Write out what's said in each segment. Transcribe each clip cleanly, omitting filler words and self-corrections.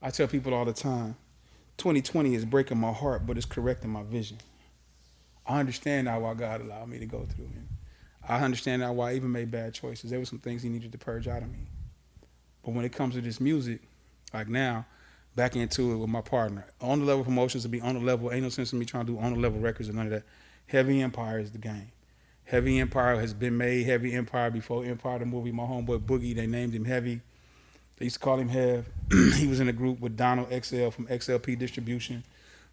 I tell people all the time, 2020 is breaking my heart, but it's correcting my vision. I understand now why God allowed me to go through, and I understand now why I even made bad choices. There were some things He needed to purge out of me. But when it comes to this music, like now, back into it with my partner, on the level promotions to be on the level. Ain't no sense in me trying to do on the level records or none of that. Heavy Empire is the game. Heavy Empire has been made. Heavy Empire before Empire the movie. My homeboy Boogie, they named him Heavy. They used to call him Hev. He was in a group with Donald XL from XLP Distribution,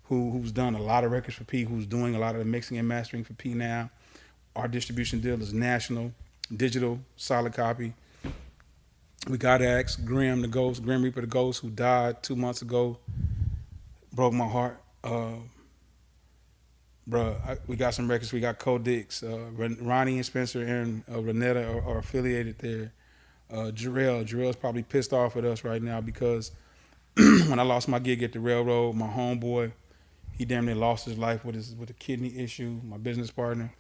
who's done a lot of records for P, who's doing a lot of the mixing and mastering for P now. Our distribution deal is national, digital, solid copy. We got Axe, Grim the Ghost, Grim Reaper the Ghost, who died 2 months ago. Broke my heart. We got some records. We got Codix, Ronnie and Spencer and Renetta are affiliated there. Jarrell's probably pissed off at us right now because when I lost my gig at the railroad, my homeboy, he damn near lost his life with a kidney issue, my business partner.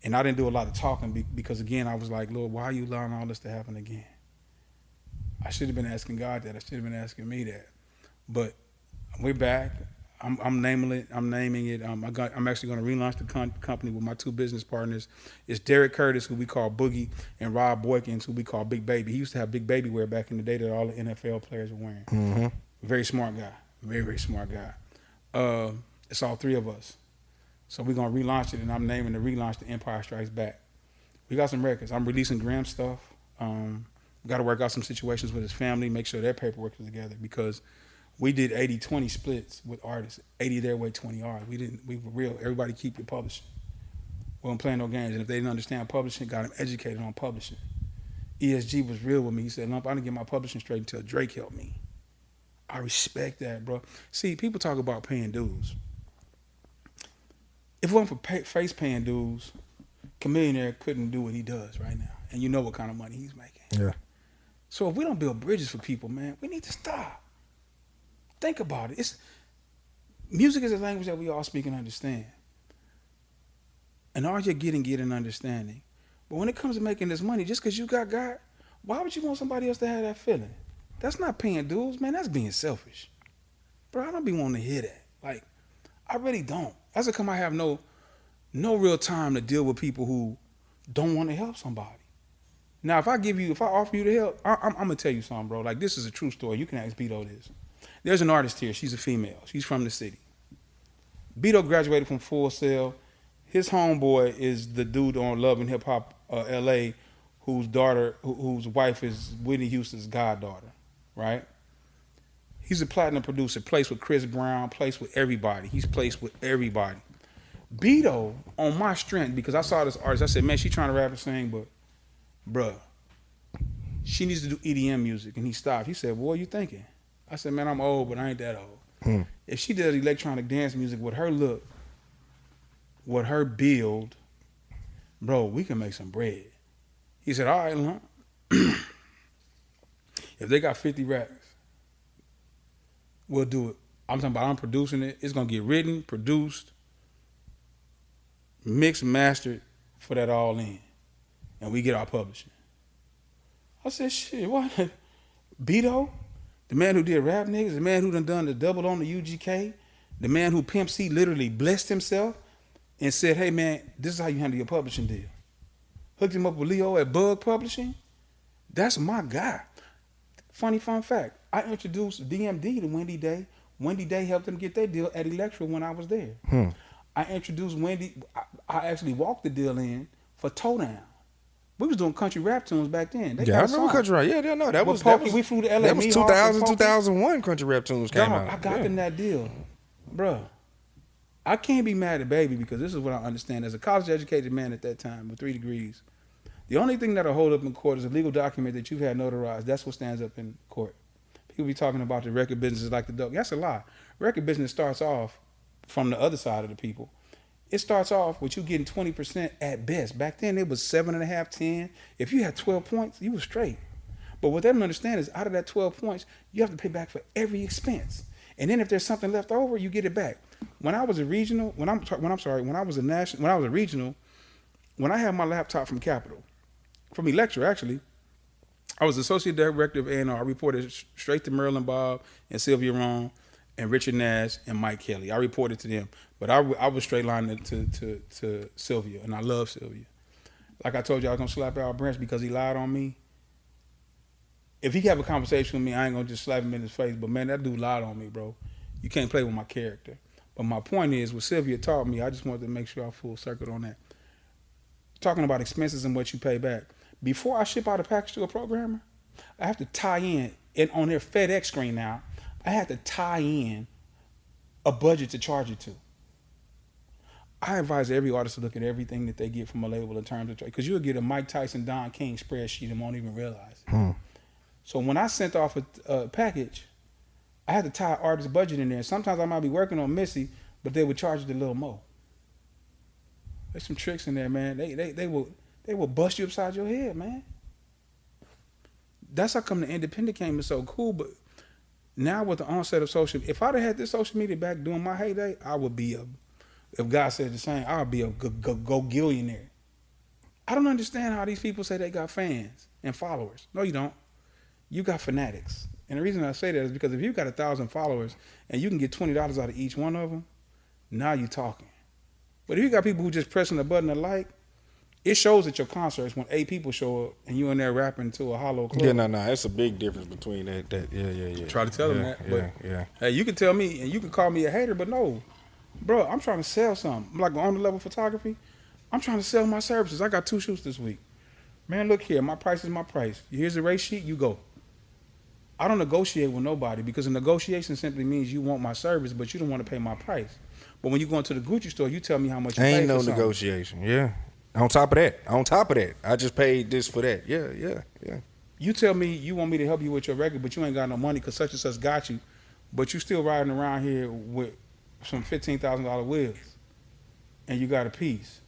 And I didn't do a lot of talking because, again, I was like, Lord, why are you allowing all this to happen again? I should have been asking God that. I should have been asking me that. But we're back. I'm naming it. I'm actually going to relaunch the company with my two business partners. It's Derek Curtis, who we call Boogie, and Rob Boykins, who we call Big Baby. He used to have Big Baby wear back in the day that all the NFL players were wearing. Mm-hmm. Very smart guy. Very, very smart guy. It's all three of us. So we're going to relaunch it, and I'm naming the relaunch The Empire Strikes Back. We got some records. I'm releasing Graham stuff. We got to work out some situations with his family, make sure their paperwork is together, because we did 80-20 splits with artists. 80 their way, 20 ours. We were real. Everybody keep your publishing. We weren't playing no games. And if they didn't understand publishing, got them educated on publishing. ESG was real with me. He said, Lump, I didn't get my publishing straight until Drake helped me. I respect that, bro. See, people talk about paying dues. If it wasn't for Face paying dues, Chamillionaire couldn't do what he does right now. And you know what kind of money he's making. Yeah. So if we don't build bridges for people, man, we need to stop. Think about it. Music is a language that we all speak and understand. And all you're getting understanding. But when it comes to making this money, just because you got God, why would you want somebody else to have that feeling? That's not paying dues, man. That's being selfish. Bro, I don't be wanting to hear that. Like, I really don't. That's how come I have no real time to deal with people who don't want to help somebody. Now, if I offer you the help, I'm going to tell you something, bro. Like, this is a true story. You can ask Beto this. There's an artist here. She's a female. She's from the city. Beto graduated from Full Sail. His homeboy is the dude on Love and Hip Hop LA, whose wife is Whitney Houston's goddaughter, right? He's a platinum producer, placed with Chris Brown, placed with everybody. He's placed with everybody. Beto, on my strength, because I saw this artist, I said, man, she trying to rap and sing, but bruh, she needs to do EDM music. And he stopped. He said, what are you thinking? I said, man, I'm old, but I ain't that old. If she does electronic dance music with her look, with her build, bro, we can make some bread. He said, all right, Lump. If they got 50 racks, we'll do it. I'm talking about I'm producing it. It's going to get written, produced, mixed, mastered for that all in. And we get our publishing. I said, shit, what? Beto? The man who did Rap Niggas, the man who done the double on the UGK, the man who Pimp C literally blessed himself and said, hey man, this is how you handle your publishing deal. Hooked him up with Leo at Bug Publishing. That's my guy. Funny fun fact, I introduced DMD to Wendy Day. Wendy Day helped them get their deal at Electra when I was there. I introduced Wendy, I actually walked the deal in for Toe Down. We was doing country rap tunes back then. I remember country rap. Yeah, no, that was we flew to LA. That was 2000, 2001 country rap tunes came out. I got them that deal. Bruh, I can't be mad at Baby because this is what I understand. As a college-educated man at that time with 3 degrees, the only thing that'll hold up in court is a legal document that you've had notarized. That's what stands up in court. People be talking about the record business is like the dope. That's a lie. Record business starts off from the other side of the people. It starts off with you getting 20% at best. Back then, it was 7.5, 10. If you had 12 points, you were straight. But what they don't understand is out of that 12 points, you have to pay back for every expense. And then if there's something left over, you get it back. When I was a regional, when I was a regional, when I had my laptop from Capitol, from Electra actually, I was associate director of A&R. I reported straight to Marilyn Bob and Sylvia Rome and Richard Nash and Mike Kelly. I reported to them, but I was straight line to Sylvia, and I love Sylvia. Like I told you, I was gonna slap Al Branch because he lied on me. If he have a conversation with me, I ain't gonna just slap him in his face. But man, that dude lied on me, bro. You can't play with my character. But my point is, what Sylvia taught me, I just wanted to make sure I full circle on that. Talking about expenses and what you pay back. Before I ship out a package to a programmer, I have to tie in, and on their FedEx screen now, I have to tie in a budget to charge it to. I advise every artist to look at everything that they get from a label in terms of trade, because you'll get a Mike Tyson, Don King spreadsheet and won't even realize it. So when I sent off a package, I had to tie artist budget in there. Sometimes I might be working on Missy, but they would charge it a little more. There's some tricks in there, man. They will bust you upside your head, man. That's how come the independent game is so cool. But now with the onset of social, if I'd have had this social media back during my heyday, I would be if God said the same, I would be a go-gillionaire. I don't understand how these people say they got fans and followers. No, you don't. You got fanatics. And the reason I say that is because if you got 1,000 followers and you can get $20 out of each one of them, now you talking. But if you got people who just pressing the button to like, it shows at your concerts when 8 people show up and you in there rapping to a hollow club. Yeah, no, it's a big difference between that. Yeah. Try to tell them that. But yeah. Hey, you can tell me and you can call me a hater, but no, bro, I'm trying to sell something. I'm like on the level photography. I'm trying to sell my services. I got 2 shoots this week. Man, look here, my price is my price. Here's the rate sheet, you go. I don't negotiate with nobody because a negotiation simply means you want my service, but you don't want to pay my price. But when you go into the Gucci store, you tell me how much you pay for something. Ain't no negotiation. Yeah. On top of that, I just paid this for that. Yeah. You tell me you want me to help you with your record, but you ain't got no money because such and such got you, but you still riding around here with some $15,000 wheels, and you got a piece.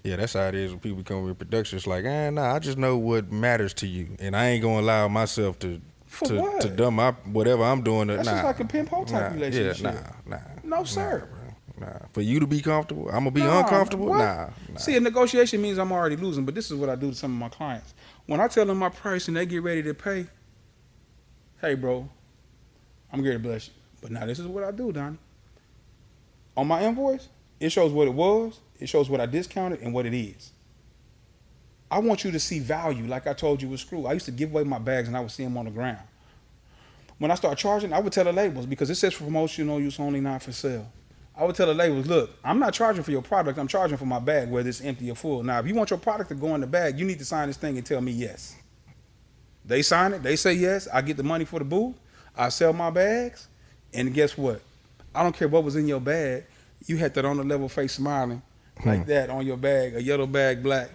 Yeah, that's how it is when people come with production. It's like, I just know what matters to you, and I ain't gonna allow myself to dumb up whatever I'm doing. That's just like a pimp hoe type relationship. No, sir. Nah. For you to be comfortable, I'm gonna be uncomfortable. What? Nah. See, a negotiation means I'm already losing, but this is what I do to some of my clients. When I tell them my price and they get ready to pay, hey, bro, I'm here to bless you. But now this is what I do, Donnie. On my invoice, it shows what it was, it shows what I discounted and what it is. I want you to see value, like I told you with Screw. I used to give away my bags and I would see them on the ground. When I start charging, I would tell the labels, because it says for promotional use only, not for sale. I would tell the labels, look, I'm not charging for your product, I'm charging for my bag, whether it's empty or full. Now, if you want your product to go in the bag, you need to sign this thing and tell me yes. They sign it, they say yes, I get the money for the booth, I sell my bags, and guess what? I don't care what was in your bag, you had that on the level face smiling, like that on your bag, a yellow bag, black.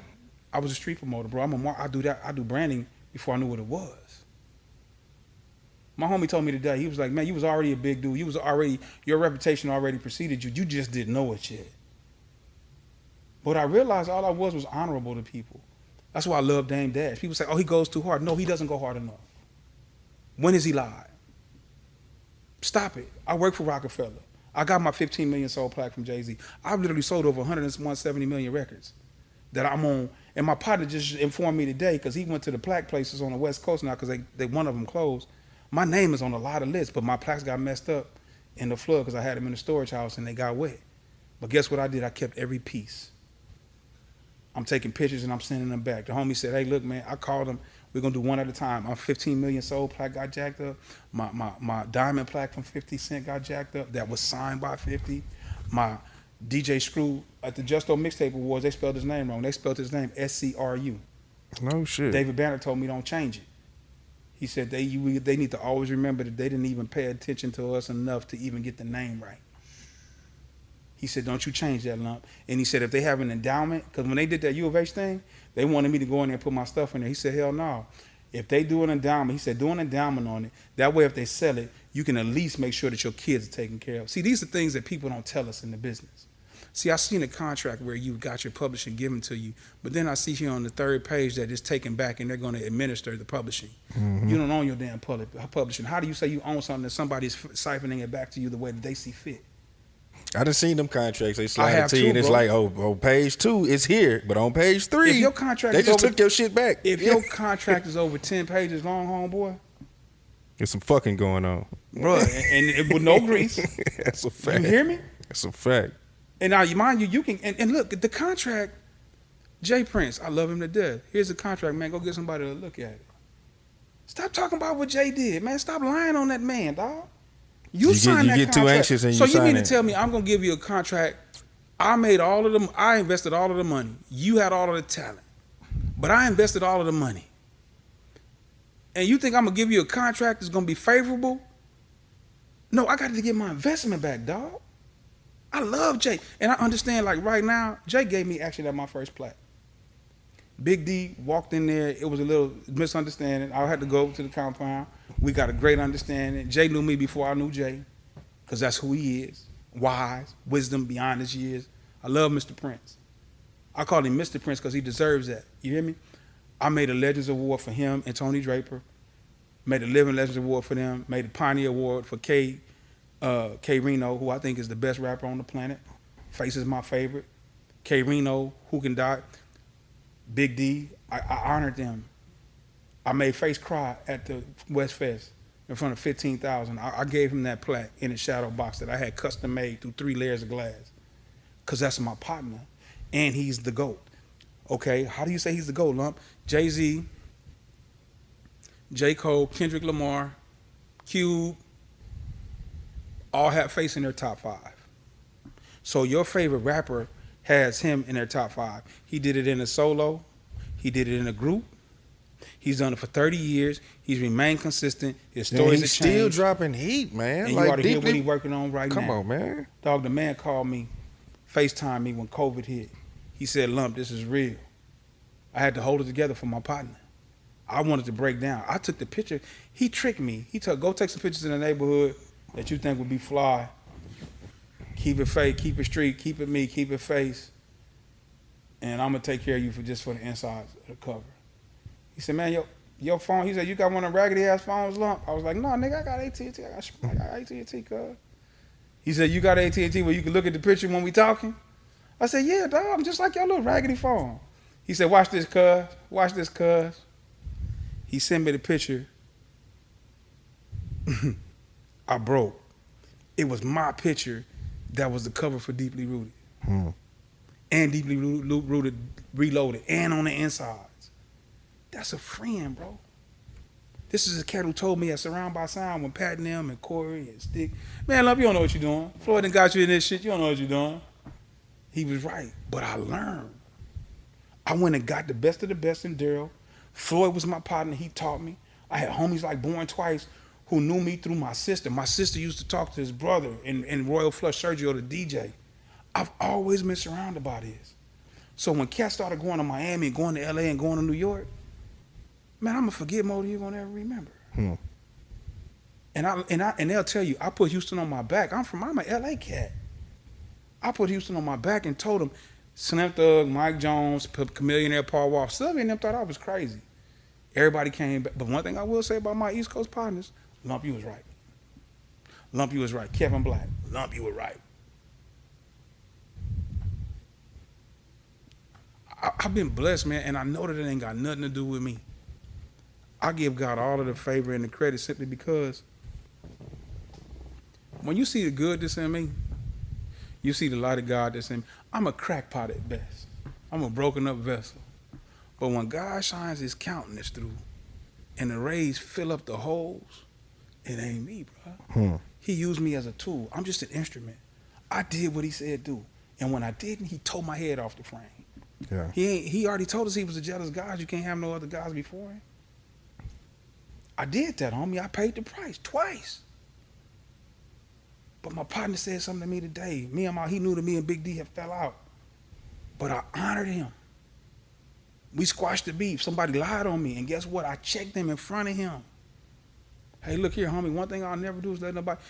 I was a street promoter, bro. I do that. I do branding before I knew what it was. My homie told me today, he was like, man, you was already a big dude. Your reputation already preceded you. You just didn't know it yet. But I realized all I was honorable to people. That's why I love Dame Dash. People say, oh, he goes too hard. No, he doesn't go hard enough. When has he lied? Stop it. I work for Rockefeller. I got my 15 million sold plaque from Jay-Z. I've literally sold over 170 million records that I'm on. And my partner just informed me today, because he went to the plaque places on the West Coast now, because they one of them closed. My name is on a lot of lists, but my plaques got messed up in the flood because I had them in the storage house and they got wet. But guess what I did? I kept every piece. I'm taking pictures and I'm sending them back. The homie said, hey, look, man, I called him. We're going to do one at a time. My 15 million sold plaque got jacked up. My diamond plaque from 50 Cent got jacked up. That was signed by 50. My DJ Screw at the Justo Mixtape Awards, they spelled his name wrong. They spelled his name SCRU. No shit. David Banner told me don't change it. He said they need to always remember that they didn't even pay attention to us enough to even get the name right. He said, don't you change that, lump. And he said, if they have an endowment, because when they did that U of H thing, they wanted me to go in there and put my stuff in there. He said, hell no. If they do an endowment, he said, do an endowment on it. That way, if they sell it, you can at least make sure that your kids are taken care of. See, these are things that people don't tell us in the business. See, I seen a contract where you got your publishing given to you, but then I see here on the 3rd page that it's taken back and they're going to administer the publishing. Mm-hmm. You don't own your damn publishing. How do you say you own something that somebody's siphoning it back to you the way that they see fit? I done seen them contracts. They slide have it to you, too, and it's bro. like, oh, page 2, it's here, but on page 3, If your contract they is just over, took your shit back. If your contract is over 10 pages long, homeboy, There's some fucking going on, bro, and with no grease. That's a fact. You hear me? That's a fact. And now, mind you, you can and look the contract. Jay Prince, I love him to death. Here's the contract, man. Go get somebody to look at it. Stop talking about what Jay did, man. Stop lying on that man, dog. You signed that get contract. too anxious and so you you mean sign to tell me I'm gonna give you a contract? I made all of them. I invested all of the money. You had all of the talent, but I invested all of the money. And you think I'm gonna give you a contract that's gonna be favorable? No, I got to get my investment back, dog. I love Jay, and I understand. Like right now, Jay gave me actually my first plaque. Big D walked in there. It was a little misunderstanding. I had to go to the compound. We got a great understanding. Jay knew me before I knew Jay, because that's who he is. Wise, wisdom beyond his years. I love Mr. Prince. I call him Mr. Prince because he deserves that. You hear me? I made a Legends Award for him and Tony Draper. Made a Living Legends Award for them. Made a Pioneer Award for K Reno, who I think is the best rapper on the planet. Face is my favorite. K Reno, Who Can Die. Big D, I honored them. I made Face cry at the West Fest in front of 15,000. I gave him that plaque in a shadow box that I had custom made through 3 layers of glass. Because that's my partner. And he's the GOAT. Okay, how do you say he's the GOAT, Lump? Jay-Z, J. Cole, Kendrick Lamar, Cube, all have Face in their top 5. So your favorite rapper has him in their top 5. He did it in a solo. He did it in a group. He's done it for 30 years. He's remained consistent. His stories he's have changed. still dropping heat, man. And like you ought to hear what deeply. he's working on right now. Come on, man. Dog, the man called me, FaceTime me when COVID hit. He said, Lump, this is real. I had to hold it together for my partner. I wanted to break down. I took the picture. He tricked me. He told, go take some pictures in the neighborhood that you think would be fly. Keep it fake, keep it street, keep it me, keep it Face. And I'm going to take care of you for the insides of the cover. He said, man, your phone, he said, you got one of them raggedy-ass phones, Lump? I was like, no, nigga, I got AT&T. I got AT&T, cuz. He said, you got AT&T where you can look at the picture when we talking? I said, yeah, dog, I'm just like your little raggedy phone. He said, watch this, cuz. Watch this, cuz. He sent me the picture. I broke. It was my picture that was the cover for Deeply Rooted. And Deeply Rooted Reloaded, and on the insides. That's a friend, bro. This is a cat who told me at Surround by Sound when Pat and them and Corey and Stick, man, love, you don't know what you're doing. Floyd done got you in this shit, you don't know what you're doing. He was right, but I learned. I went and got the best of the best in Daryl. Floyd was my partner, he taught me. I had homies like Born Twice who knew me through my sister. My sister used to talk to his brother in Royal Flush, Sergio, the DJ. I've always been surrounded by this. So when cats started going to Miami and going to LA and going to New York, man, I'm gonna forget more than you're gonna ever remember. And they'll tell you, I put Houston on my back. I'm an LA cat. I put Houston on my back and told them, Slim Thug, Mike Jones, Chamillionaire Paul Wall, Sylvia and them thought I was crazy. Everybody came back. But one thing I will say about my East Coast partners, Lump, you was right. Lump, you was right. Kevin Black, Lump, you were right. I've been blessed, man, and I know that it ain't got nothing to do with me. I give God all of the favor and the credit simply because when you see the good that's in me, you see the light of God that's in me. I'm a crackpot at best. I'm a broken up vessel. But when God shines his countenance through and the rays fill up the holes, it ain't me, bro. He used me as a tool. I'm just an instrument. I did what he said do. And when I didn't, he tore my head off the frame. Yeah. He already told us he was a jealous God. You can't have no other gods before him. I did that, homie. I paid the price twice. But my partner said something to me today. He knew that me and Big D had fell out. But I honored him. We squashed the beef. Somebody lied on me. And guess what? I checked them in front of him. Hey, look here, homie. One thing I'll never do is let nobody.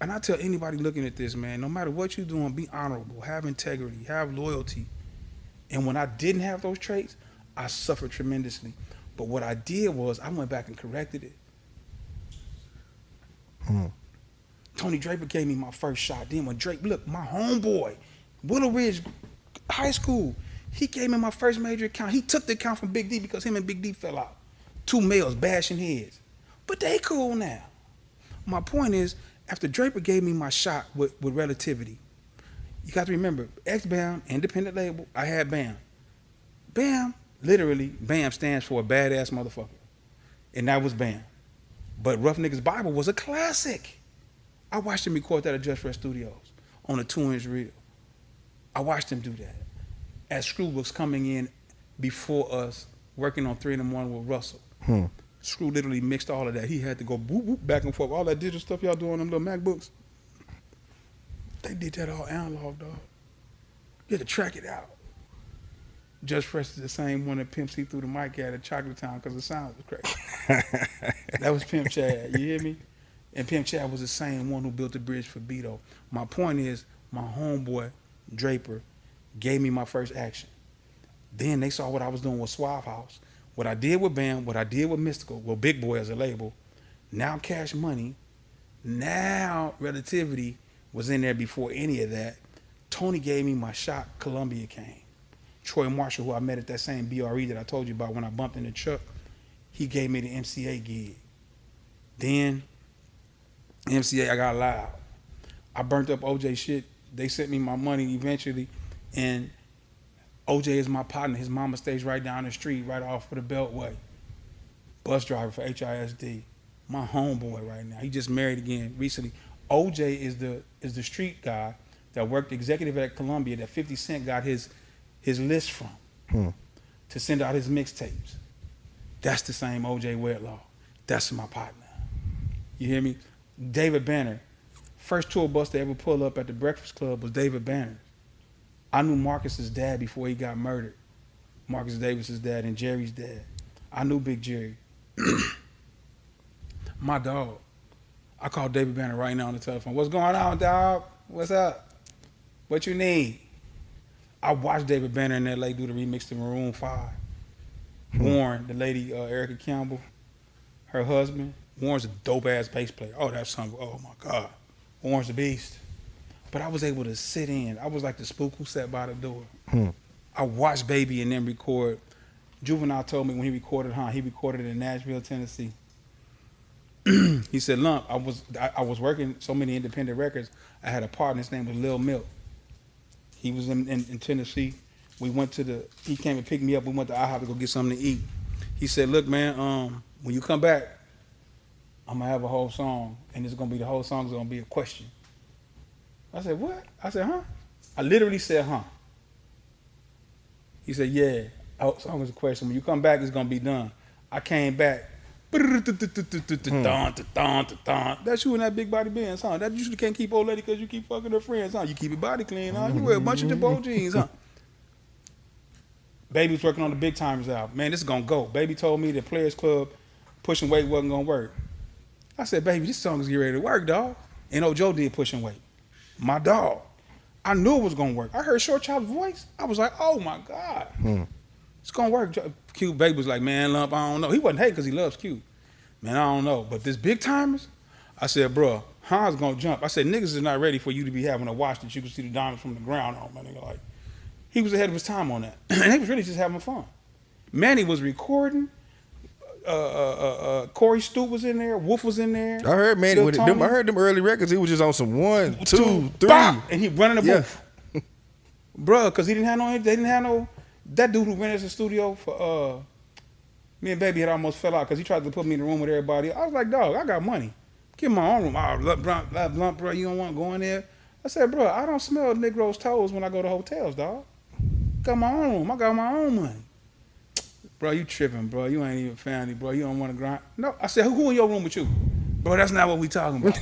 And I tell anybody looking at this, man, no matter what you're doing, be honorable, have integrity, have loyalty. And when I didn't have those traits, I suffered tremendously. But what I did was I went back and corrected it. Tony Draper gave me my first shot. Then when Drake, look, my homeboy, Willow Ridge High School, he gave me my first major account. He took the account from Big D because him and Big D fell out. 2 males bashing heads. But they cool now. My point is, after Draper gave me my shot with Relativity, you got to remember, X-BAM, independent label, I had BAM. BAM, literally, BAM stands for a badass motherfucker. And that was BAM. But Rough Niggas Bible was a classic. I watched him record that at Just Fresh Studios on a 2-inch reel. I watched him do that. As Screw was coming in before us, working on 3 in the morning with Russell. Screw literally mixed all of that. He had to go whoop, whoop, back and forth. All that digital stuff y'all do on them little MacBooks, they did that all analog, dog. You had to track it out. Just Fresh is the same one that Pimp C threw the mic at Chocolate Town because the sound was crazy. That was Pimp Chad, you hear me? And Pimp Chad was the same one who built the bridge for Beto. My point is, my homeboy, Draper, gave me my first action. Then they saw what I was doing with Suave House. What I did with BAM, what I did with Mystical, well, Big Boy as a label, now Cash Money, now Relativity was in there before any of that. Tony gave me my shot, Columbia came. Troy Marshall, who I met at that same BRE that I told you about when I bumped in the truck, he gave me the MCA gig. Then, MCA, I got loud. I burnt up OJ shit. They sent me my money eventually, and OJ is my partner. His mama stays right down the street, right off of the Beltway. Bus driver for HISD. My homeboy right now. He just married again recently. OJ is the street guy that worked executive at Columbia that 50 Cent got his list from to send out his mixtapes. That's the same OJ Wedlaw. That's my partner. You hear me? David Banner. First tour bus to ever pull up at the Breakfast Club was David Banner. I knew Marcus's dad before he got murdered. Marcus Davis's dad and Jerry's dad. I knew Big Jerry. My dog. I call David Banner right now on the telephone. What's going on, dog? What's up? What you need? I watched David Banner in LA do the remix to Maroon 5. Warren, the lady, Erica Campbell, her husband. Warren's a dope-ass bass player. Oh, that song, oh my God. Warren's the beast. But I was able to sit in. I was like the spook who sat by the door. I watched Baby and then record. Juvenile told me when he recorded he recorded it in Nashville, Tennessee. He said, Lump, I was working so many independent records. I had a partner, his name was Lil Milk. He was in Tennessee. He came and picked me up. We went to IHOP to go get something to eat. He said, look, man, when you come back, I'm gonna have a whole song, and the whole song's gonna be a question. I said, what? I said, huh? I literally said, huh? He said, yeah, the song is a question. When you come back, it's gonna be done. I came back. That's you in that big body Benz, huh? That you can't keep old lady because you keep fucking her friends, huh? You keep your body clean, huh? You wear a bunch of Jabot jeans, huh? Baby's working on the Big Timers album. Man, this is gonna go. Baby told me the Players Club Pushing Weight wasn't gonna work. I said, baby, this song is getting ready to work, dog. And Joe did Pushing Weight. My dog. I knew it was gonna work. I heard Short Chop's voice. I was like, oh my God. It's gonna work. Q Baby was like, man, Lump, I don't know. He wasn't hating because he loves Q. Man, I don't know. But this Big Timers, I said, bro, Han's gonna jump. I said, niggas is not ready for you to be having a watch that you can see the diamonds from the ground on, man. Like, he was ahead of his time on that. And he was really just having fun. Manny was recording. Corey Stoop was in there. Wolf was in there. I heard Manny with them. I heard them early records. He was just on some 1, 2, 3, and he running the booth, bruh. Because they didn't have no. That dude who rented the studio for me and Baby had almost fell out because he tried to put me in the room with everybody. I was like, dog, I got money. Get my own room. Oh, Lump, bro, you don't want to go in there? I said, bro, I don't smell Negro's toes when I go to hotels, dog. Got my own room. I got my own money. Bro, you tripping, bro. You ain't even family, bro. You don't want to grind. No, I said, who in your room with you? Bro, that's not what we talking about.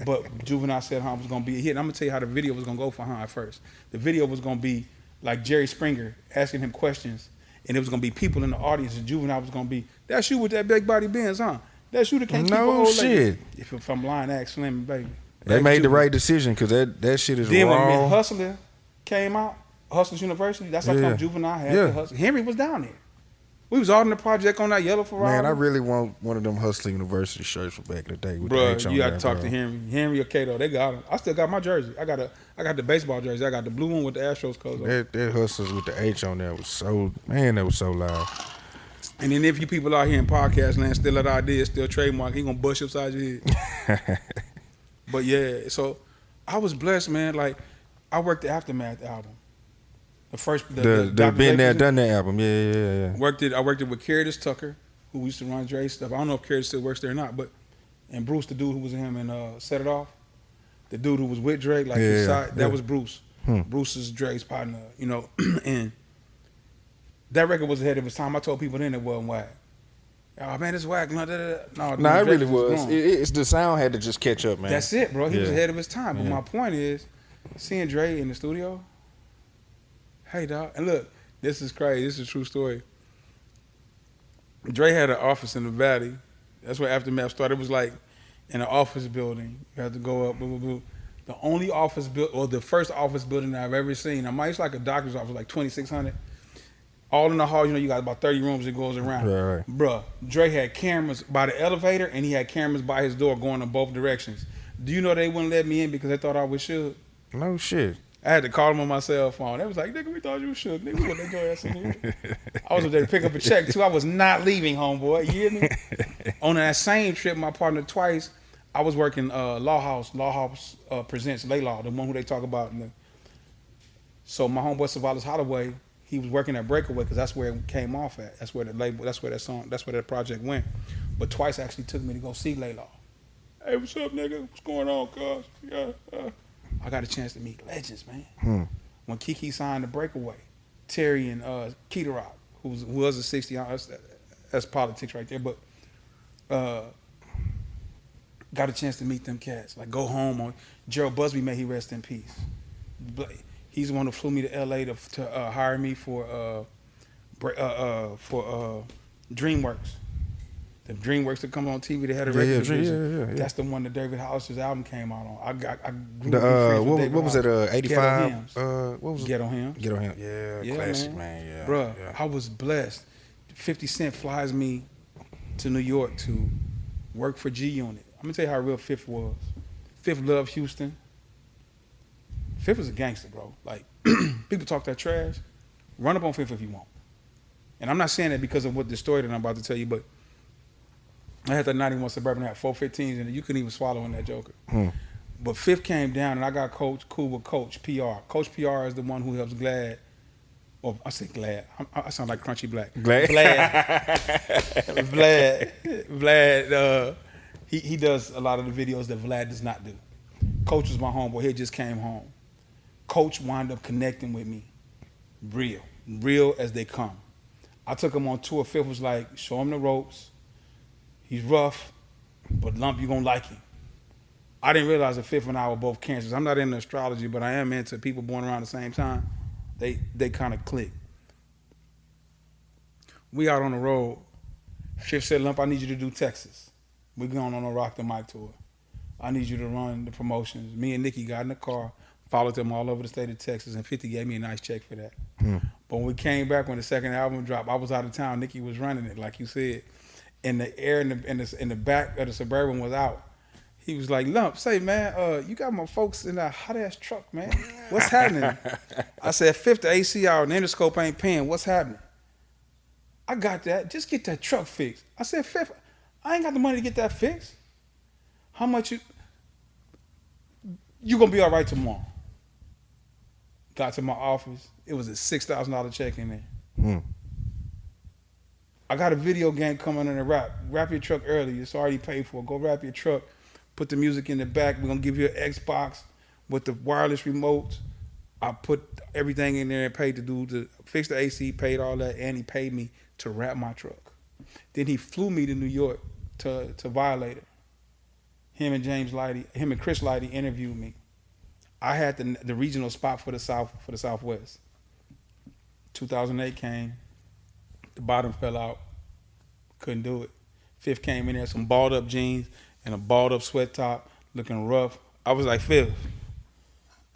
But Juvenile said Han was going to be a hit. And I'm going to tell you how the video was going to go for Han at first. The video was going to be like Jerry Springer asking him questions. And it was going to be people in the audience. And Juvenile was going to be, that's you with that big body Benz, huh? That's you that can't keep a old lady. If I'm lying, ask Slim, baby. They made the right decision because that shit is then wrong. Then when Hustler came out, Hustlers University, that's how come Juvenile had the Hustle. Henry was down there. We was all in the project on that yellow Ferrari. Man, I really want one of them Hustler University shirts from back in the day with Bruh, the H on you got there, to talk bro. to Henry or Cato. They got them. I still got my jersey. I got the baseball jersey. I got the blue one with the Astros colors on. That Hustlers with the H on there was so, man, that was so loud. And then if you people out here in podcast land still at ideas, still trademark, he gonna bust you upside your head. But yeah, so I was blessed, man. Like I worked the Aftermath album. The first The Been There, Done That album, yeah. I worked it with Curtis Tucker, who used to run Dre stuff. I don't know if Curtis still works there or not, but and Bruce, the dude who was in him and Set It Off, the dude who was with Drake, like that was Bruce. Bruce is Dre's partner, you know, and that record was ahead of its time. I told people then it wasn't whack. Oh man, it's whack. No, it really was. It's the sound had to just catch up, man. That's it, bro. He was ahead of his time. But my point is, seeing Dre in the studio. Hey, dog. And look, this is crazy. This is a true story. Dre had an office in the Valley. That's where Aftermath started. It was like in an office building. You had to go up, blah, blah, blah. The only office or the first office building that I've ever seen. Now, it's like a doctor's office, like 2,600. All in the hall, you know, you got about 30 rooms that goes around. Right. Bruh, Dre had cameras by the elevator, and he had cameras by his door going in both directions. Do you know they wouldn't let me in because they thought I was shook? No shit. I had to call them on my cell phone. They was like, nigga, we thought you was shook. Nigga, we wouldn't let your ass in here. I was up there to pick up a check, too. I was not leaving, homeboy. You hear me? On that same trip, my partner twice, I was working Law House. Law House presents Laylaw, the one who they talk about. So my homeboy, Savalas Holloway, he was working at Breakaway because that's where it came off at. That's where the label, that's where that project went. But twice actually took me to go see Laylaw. Hey, what's up, nigga? What's going on, cuz? Yeah. I got a chance to meet legends, man. When Kiki signed the Breakaway, Terry and Keita Rock, who was a 60, that's politics right there, but got a chance to meet them cats. Like go home on Gerald Busby, may he rest in peace. He's the one who flew me to LA to hire me for DreamWorks. The DreamWorks that come on TV, they had a record division. That's the one that David Hollister's album came out on. I grew up what was it? 85. What was it? Ghetto Hymns. Ghetto Hymns. Yeah, classic, man. Yeah, bruh. Yeah. I was blessed. 50 Cent flies me to New York to work for G Unit. I'm gonna tell you how real Fifth was. Fifth loved Houston. Fifth was a gangster, bro. Like people talk that trash. Run up on Fifth if you want. And I'm not saying that because of what the story that I'm about to tell you, but I had that 91 Suburban, I had 415s in it. You couldn't even swallow in that joker. But Fifth came down, and I got cool with Coach PR. Coach PR is the one who helps Glad. Well, I say Glad. I sound like Crunchy Black. Vlad. He does a lot of the videos that Vlad does not do. Coach was my homeboy. He just came home. Coach wound up connecting with me. Real as they come. I took him on tour. Fifth was like, show him the ropes. He's rough, but Lump, you gonna like him. I didn't realize that Fifth and I were both cancers. I'm not into astrology, but I am into people born around the same time. They kind of click. We out on the road. Fifth said, Lump, I need you to do Texas. We're going on a Rock the Mic tour. I need you to run the promotions. Me and Nikki got in the car, followed them all over the state of Texas, and 50 gave me a nice check for that. But when we came back, when the second album dropped, I was out of town. Nikki was running it, like you said. And the air in the back of the Suburban was out. He was like, Lump, say, man, you got my folks in that hot-ass truck, man. What's happening? I said, Fifth, the AC out and the Interscope ain't paying. What's happening? I got that. Just get that truck fixed. I said, Fifth, I ain't got the money to get that fixed. How much you gonna be all right tomorrow? Got to my office. It was a $6,000 check in there. I got a video game coming in a rap. Wrap your truck early. It's already paid for. Go wrap your truck. Put the music in the back. We're going to give you an Xbox with the wireless remotes. I put everything in there and paid the dude to fix the AC, paid all that, and he paid me to wrap my truck. Then he flew me to New York to Violator. Him and Chris Lighty interviewed me. I had the regional spot for the Southwest. 2008 came. The bottom fell out. Couldn't do it. Fifth came in there, some balled up jeans and a balled up sweat top, looking rough. I was like, Fifth,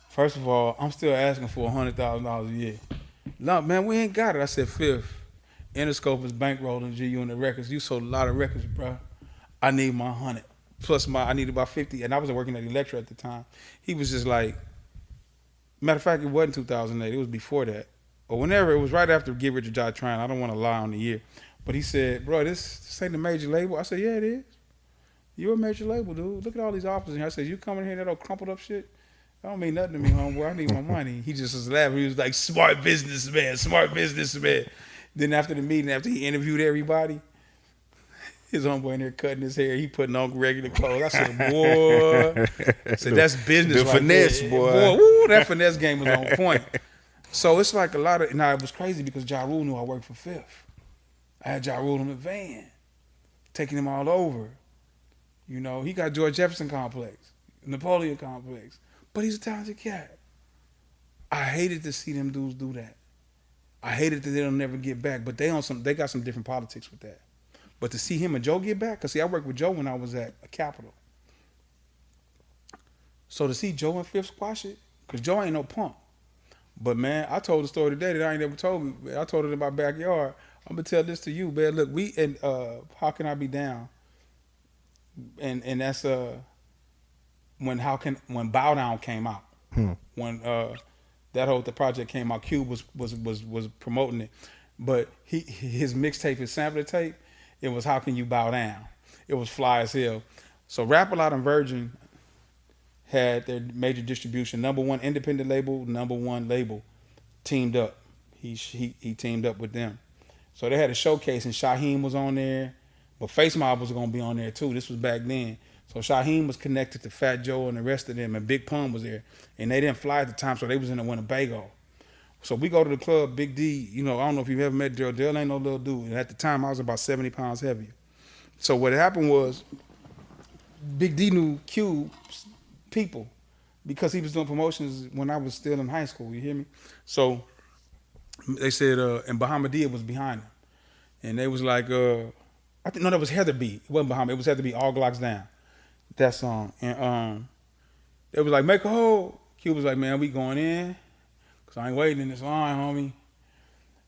first of all, I'm still asking for $100,000 a year. No, man, we ain't got it. I said, Fifth, Interscope is bankrolling G Unit Records. You sold a lot of records, bro. I need my 100. Plus I needed about 50. And I was working at Electra at the time. He was just like, matter of fact, it wasn't 2008. It was before that. Or whenever. It was right after Get Rich or Die Trying. I don't want to lie on the year. But he said, bro, this ain't a major label. I said, yeah, it is. You're a major label, dude. Look at all these offers in here. I said, you coming here that old crumpled up shit? That don't mean nothing to me, homeboy. I need my money. He just was laughing. He was like, smart businessman, smart businessman. Then after the meeting, after he interviewed everybody, his homeboy in there cutting his hair. He putting on regular clothes. I said, boy. I said, that's business. The right finesse, there. boy. Woo, that finesse game was on point. So it's like a lot of, now it was crazy because Ja Rule knew I worked for Fifth. I had Ja Rule in the van, taking him all over. You know, he got George Jefferson complex, Napoleon complex, but he's a talented cat. I hated to see them dudes do that. I hated that they'll never get back, but they got some different politics with that. But to see him and Joe get back, because see, I worked with Joe when I was at Capitol. So to see Joe and Fifth squash it, because Joe ain't no punk. But man, I told the story today that I ain't never told me. I told it in my backyard. I'm gonna tell this to you, man. Look, we and How Can I Be Down? And that's when Bow Down came out. When the project came out, Cube was promoting it. But his mixtape, his sampler tape, it was How Can You Bow Down? It was fly as hell. So Rap-A-Lot and Virgin had their major distribution, #1 independent label, #1 label, teamed up. He teamed up with them. So they had a showcase and Shaheem was on there, but Face Mob was gonna be on there too. This was back then. So Shaheem was connected to Fat Joe and the rest of them, and Big Pun was there. And they didn't fly at the time, so they was in the Winnebago. So we go to the club, Big D, you know, I don't know if you've ever met Dale. Dale ain't no little dude. And at the time, I was about 70 pounds heavier. So what happened was, Big D knew Cube's people because he was doing promotions when I was still in high school, you hear me? So they said, and Bahamadia was behind him. And they was like, I think, no, that was Heather B. It wasn't Bahama, it was Heather B, All Glocks Down. That song. And they was like, make a hole. Cube was like, man, we going in. Cause I ain't waiting in this line, homie.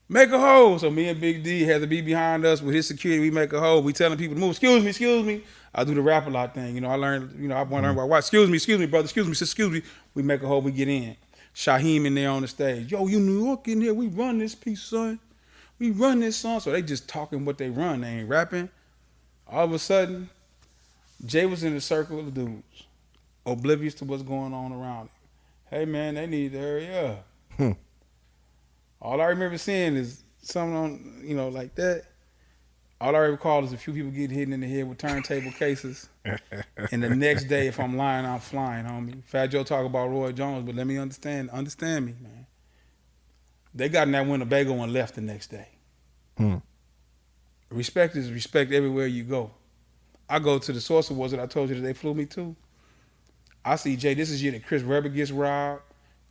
Make a hole. So me and Big D had to be behind us with his security. We make a hole. We telling people to move. Excuse me. I do the Rap-A-Lot thing. You know, I learned, you know, I want to learn about why. Excuse me, brother. Excuse me. We make a hole. We get in. Shaheem in there on the stage. Yo, you New York in here. We run this piece, son. We run this song. So they just talking what they run. They ain't rapping. All of a sudden, Jay was in a circle of dudes, oblivious to what's going on around him. Hey, man, they need to hurry up. All I remember seeing is something on, you know, like that. All I recall is a few people getting hit in the head with turntable cases. And the next day, if I'm lying, I'm flying, homie. Fat Joe talk about Roy Jones, but let me understand me, man. They got in that Winnebago and left the next day. Respect is respect everywhere you go. I go to the Source Awards that I told you that they flew me to. I see Jay, this is year that Chris Webber gets robbed.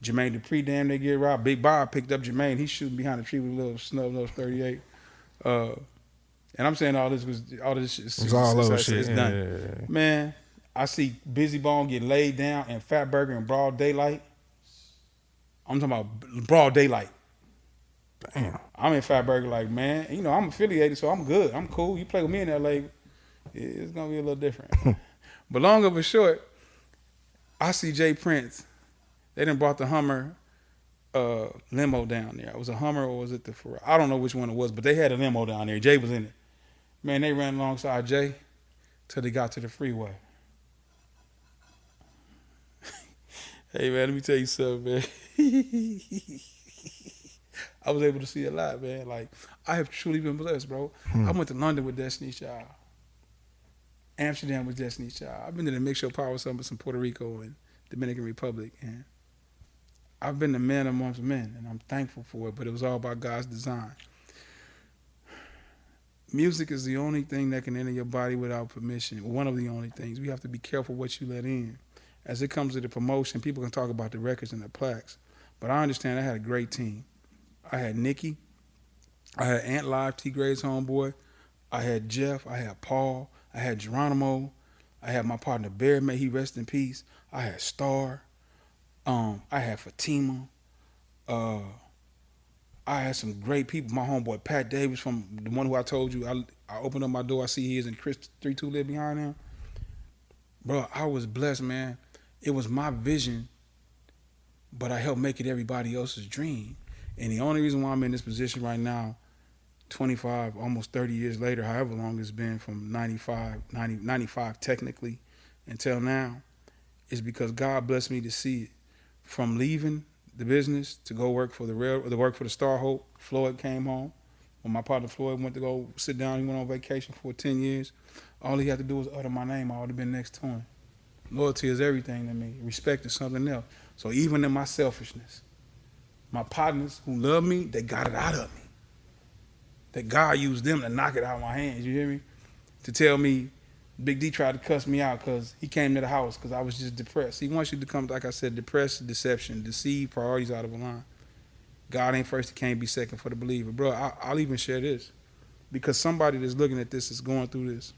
Jermaine Dupri damn they get robbed. Big Bob picked up Jermaine. He's shooting behind the tree with a little snub nose 38. And I'm saying all this shit. It's done. Yeah. Man, I see Busy Bone get laid down and Fat Burger in broad daylight. I'm talking about broad daylight. Damn. I'm in Fat Burger like, man, you know, I'm affiliated, so I'm good. I'm cool. You play with me in LA, it's gonna be a little different. But long or short, I see Jay Prince. They done brought the Hummer limo down there. It was a Hummer or was it the Ferrari? I don't know which one it was, but they had a limo down there. Jay was in it. Man, they ran alongside Jay till they got to the freeway. Hey, man, let me tell you something, man. I was able to see a lot, man. Like, I have truly been blessed, bro. I went to London with Destiny's Child. Amsterdam with Destiny's Child. I've been to the Mix Show Power Summits in Puerto Rico and Dominican Republic, and I've been the man amongst men, and I'm thankful for it, but it was all about God's design. Music is the only thing that can enter your body without permission. One of the only things. We have to be careful what you let in. As it comes to the promotion, people can talk about the records and the plaques, but I understand I had a great team. I had Nikki. I had Ant Live, T. Gray's homeboy. I had Jeff. I had Paul. I had Geronimo. I had my partner Bear, may he rest in peace. I had Star. I had Fatima. I had some great people. My homeboy Pat Davis, from the one who I told you, I opened up my door, I see he is, and Chris 3-2 live behind him. Bro, I was blessed, man. It was my vision, but I helped make it everybody else's dream. And the only reason why I'm in this position right now, 25, almost 30 years later, however long it's been, from 95 technically until now, is because God blessed me to see it. From leaving the business to go work for the Star Hope, Floyd came home. When my partner Floyd went to go sit down, he went on vacation for 10 years. All he had to do was utter my name. I would have been next to him. Loyalty is everything to me. Respect is something else. So even in my selfishness, my partners who love me, they got it out of me. That God used them to knock it out of my hands, you hear me? To tell me, Big D tried to cuss me out because he came to the house because I was just depressed. He wants you to come, like I said, depressed, deception, deceive, priorities out of line. God ain't first, he can't be second for the believer. Bro, I'll even share this because somebody that's looking at this is going through this.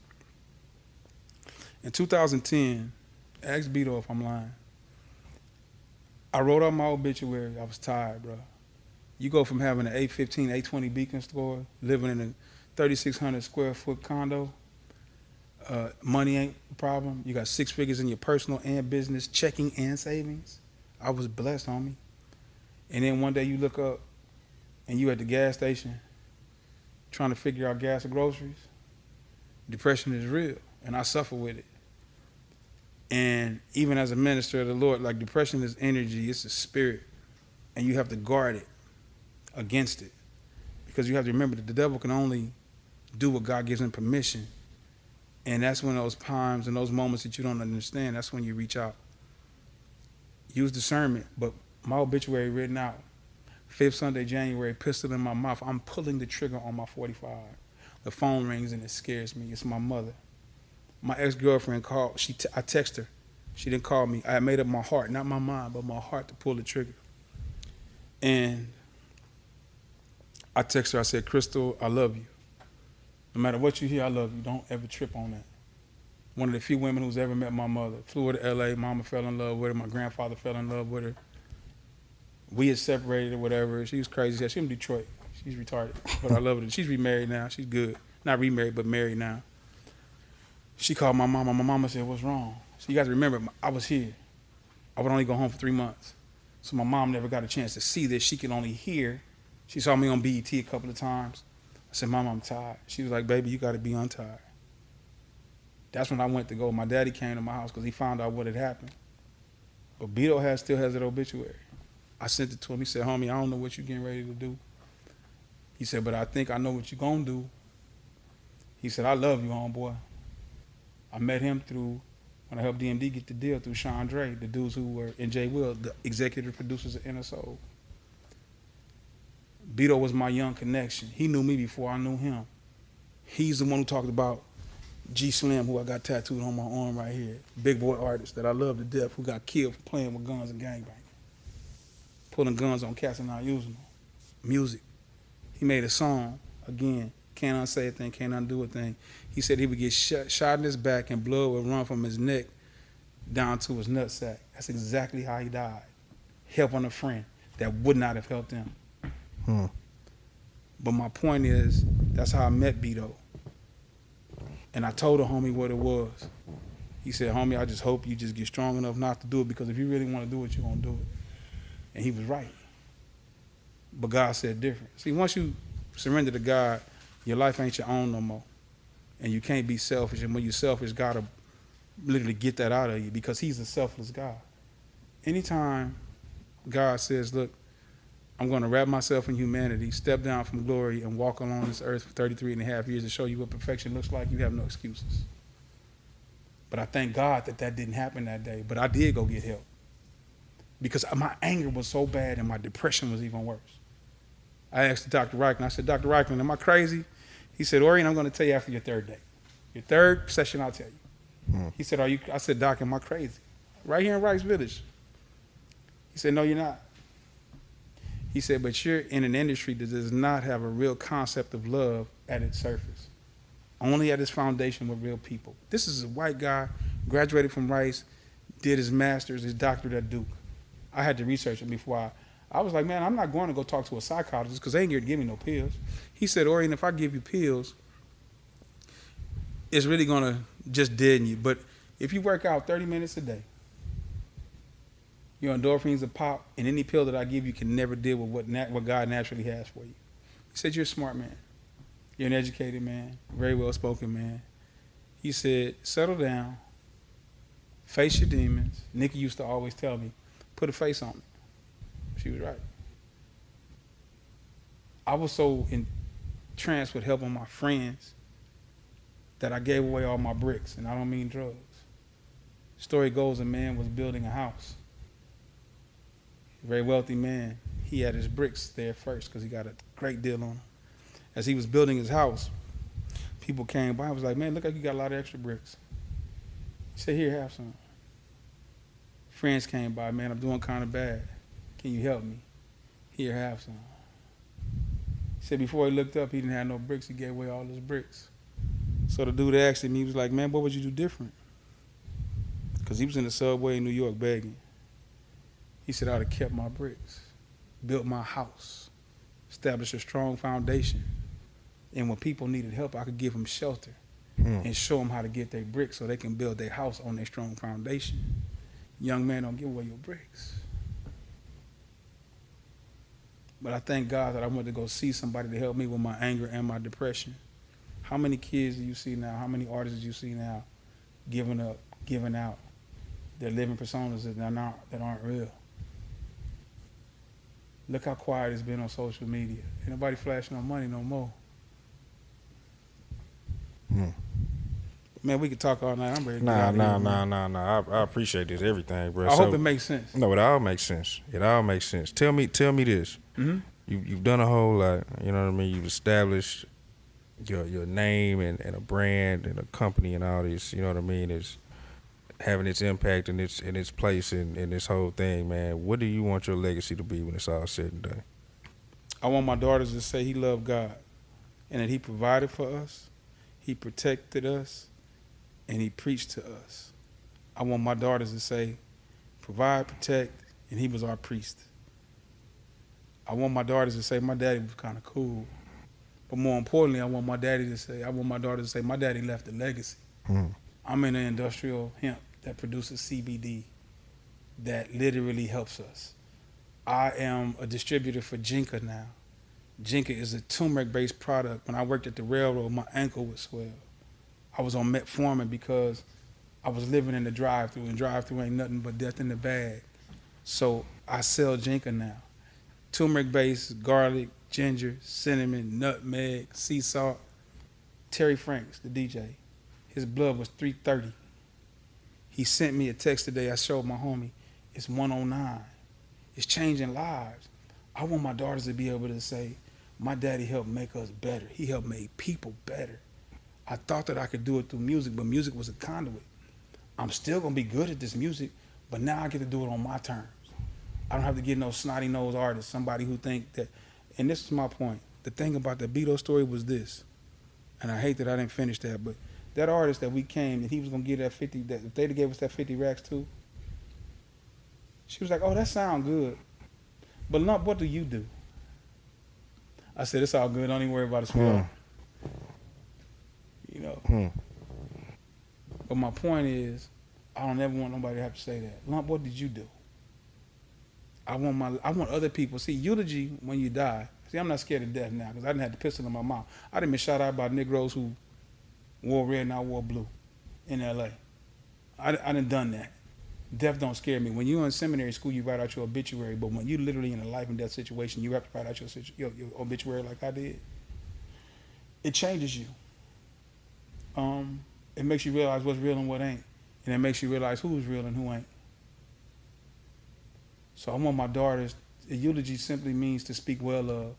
In 2010, ask Beto if I'm lying, I wrote out my obituary. I was tired, bro. You go from having an 815, 820 Beacon store, living in a 3,600 square foot condo. Money ain't a problem. You got 6 figures in your personal and business, checking and savings. I was blessed, homie. And then one day you look up and you at the gas station trying to figure out gas or groceries. Depression is real, and I suffer with it. And even as a minister of the Lord, like, depression is energy, it's a spirit, and you have to guard it against it, because you have to remember that the devil can only do what God gives him permission. And that's when those times and those moments that you don't understand, that's when you reach out. Use discernment. But my obituary written out, 5th Sunday, January, pistol in my mouth. I'm pulling the trigger on my 45. The phone rings and it scares me. It's my mother. My ex-girlfriend called. I text her. She didn't call me. I had made up my heart, not my mind, but my heart, to pull the trigger. And I text her. I said, Crystal, I love you. No matter what you hear, I love you. Don't ever trip on that. One of the few women who's ever met my mother. Flew her to L.A. Mama fell in love with her. My grandfather fell in love with her. We had separated or whatever. She was crazy. She's from Detroit. She's retarded. But I love her. She's remarried now. She's good. Not remarried, but married now. She called my mama. My mama said, what's wrong? So you got to remember, I was here. I would only go home for 3 months. So my mom never got a chance to see this. She could only hear. She saw me on BET a couple of times. I said, Mama, I'm tired. She was like, baby, you got to be untired. That's when I went to go. My daddy came to my house because he found out what had happened. But Beto still has that obituary. I sent it to him. He said, homie, I don't know what you're getting ready to do. He said, but I think I know what you're going to do. He said, I love you, homeboy. I met him through, when I helped DMD get the deal, through Sean Dre, the dudes who were in Jay Will, the executive producers of Inner Soul. Beto was my young connection. He knew me before I knew him. He's the one who talked about G Slim, who I got tattooed on my arm right here. Big boy artist that I love to death, who got killed for playing with guns and gangbanging. Pulling guns on cats and not using them. Music. He made a song, again, can't unsay a thing, can't undo a thing. He said he would get shot in his back and blood would run from his neck down to his nutsack. That's exactly how he died. Helping a friend that would not have helped him. But my point is, that's how I met Beto. And I told the homie what it was. He said, homie, I just hope you just get strong enough not to do it, because if you really want to do it, you're going to do it. And he was right. But God said different. See, once you surrender to God, your life ain't your own no more. And you can't be selfish. And when you're selfish, God will literally get that out of you, because he's a selfless God. Anytime God says, look, I'm going to wrap myself in humanity, step down from glory, and walk along this earth for 33 and a half years to show you what perfection looks like, you have no excuses. But I thank God that didn't happen that day. But I did go get help, because my anger was so bad and my depression was even worse. I asked Dr. Reichman, I said, Dr. Reichman, am I crazy? He said, Orion, I'm going to tell you after your 3rd day. Your 3rd session, I'll tell you. He said, I said, Doc, am I crazy? Right here in Rice Village. He said, no, you're not. He said, but you're in an industry that does not have a real concept of love at its surface. Only at its foundation with real people. This is a white guy, graduated from Rice, did his master's, his doctorate at Duke. I had to research him before I was like, man, I'm not going to go talk to a psychologist because they ain't here to give me no pills. He said, Orion, if I give you pills, it's really going to just deaden you. But if you work out 30 minutes a day, your endorphins will pop, and any pill that I give you can never deal with what God naturally has for you. He said, you're a smart man. You're an educated man, very well-spoken man. He said, settle down, face your demons. Nikki used to always tell me, put a face on it. She was right. I was so entranced with helping my friends that I gave away all my bricks, and I don't mean drugs. Story goes, a man was building a house. A very wealthy man. He had his bricks there first because he got a great deal on them. As he was building his house, people came by and was like, man, look like you got a lot of extra bricks. He said, here, have some. Friends came by, man, I'm doing kind of bad. Can you help me? Here, have some. He said before he looked up, he didn't have no bricks. He gave away all his bricks. So the dude asked him, he was like, man, what would you do different? Because he was in the subway in New York begging. He said, I'd have kept my bricks, built my house, established a strong foundation. And when people needed help, I could give them shelter and show them how to get their bricks so they can build their house on their strong foundation. Young man, don't give away your bricks. But I thank God that I went to go see somebody to help me with my anger and my depression. How many kids do you see now? How many artists do you see now giving up, giving out? They're living personas that aren't real. Look how quiet it's been on social media. Ain't nobody flashing on money no more. Man, we could talk all night. I'm ready to get out of here, man. I appreciate this, everything, bro. I hope it makes sense. No, it all makes sense. It all makes sense. Tell me this. Mm-hmm. You've done a whole lot. You know what I mean? You've established your name and a brand and a company and all this. You know what I mean? It's having its impact and its place in this whole thing, man. What do you want your legacy to be when it's all said and done? I want my daughters to say he loved God and that he provided for us, he protected us, and he preached to us. I want my daughters to say, provide, protect, and he was our priest. I want my daughters to say, my daddy was kind of cool. But more importantly, I want my daughters to say, my daddy left a legacy. I'm in an industrial hemp that produces CBD that literally helps us. I am a distributor for Jinka now. Jinka is a turmeric-based product. When I worked at the railroad, my ankle would swell. I was on metformin because I was living in the drive-thru, and drive-thru ain't nothing but death in the bag. So I sell Jinka now. Turmeric-based, garlic, ginger, cinnamon, nutmeg, sea salt. Terry Franks, the DJ, his blood was 330. He sent me a text today. I showed my homie. It's 109. It's changing lives. I want my daughters to be able to say, my daddy helped make us better. He helped make people better. I thought that I could do it through music, but music was a conduit. I'm still going to be good at this music, but now I get to do it on my terms. I don't have to get no snotty-nosed artist, somebody who think that, and this is my point. The thing about the Beto story was this, and I hate that I didn't finish that, but that artist that we came and he was going to give that 50, that if they'd gave us that 50 racks too, she was like, oh, that sound good. But Lump, what do you do? I said, it's all good. Don't even worry about it. You know. But my point is, I don't ever want nobody to have to say that. Lump, what did you do? I want other people. See, eulogy when you die. See, I'm not scared of death now because I didn't have the pistol in my mouth. I done been shot out by Negroes who wore red and I wore blue in L.A. I done that. Death don't scare me. When you're in seminary school, you write out your obituary, but when you're literally in a life and death situation, you have to write out your obituary like I did. It changes you. It makes you realize what's real and what ain't. And it makes you realize who's real and who ain't. So I want my daughters, a eulogy simply means to speak well of.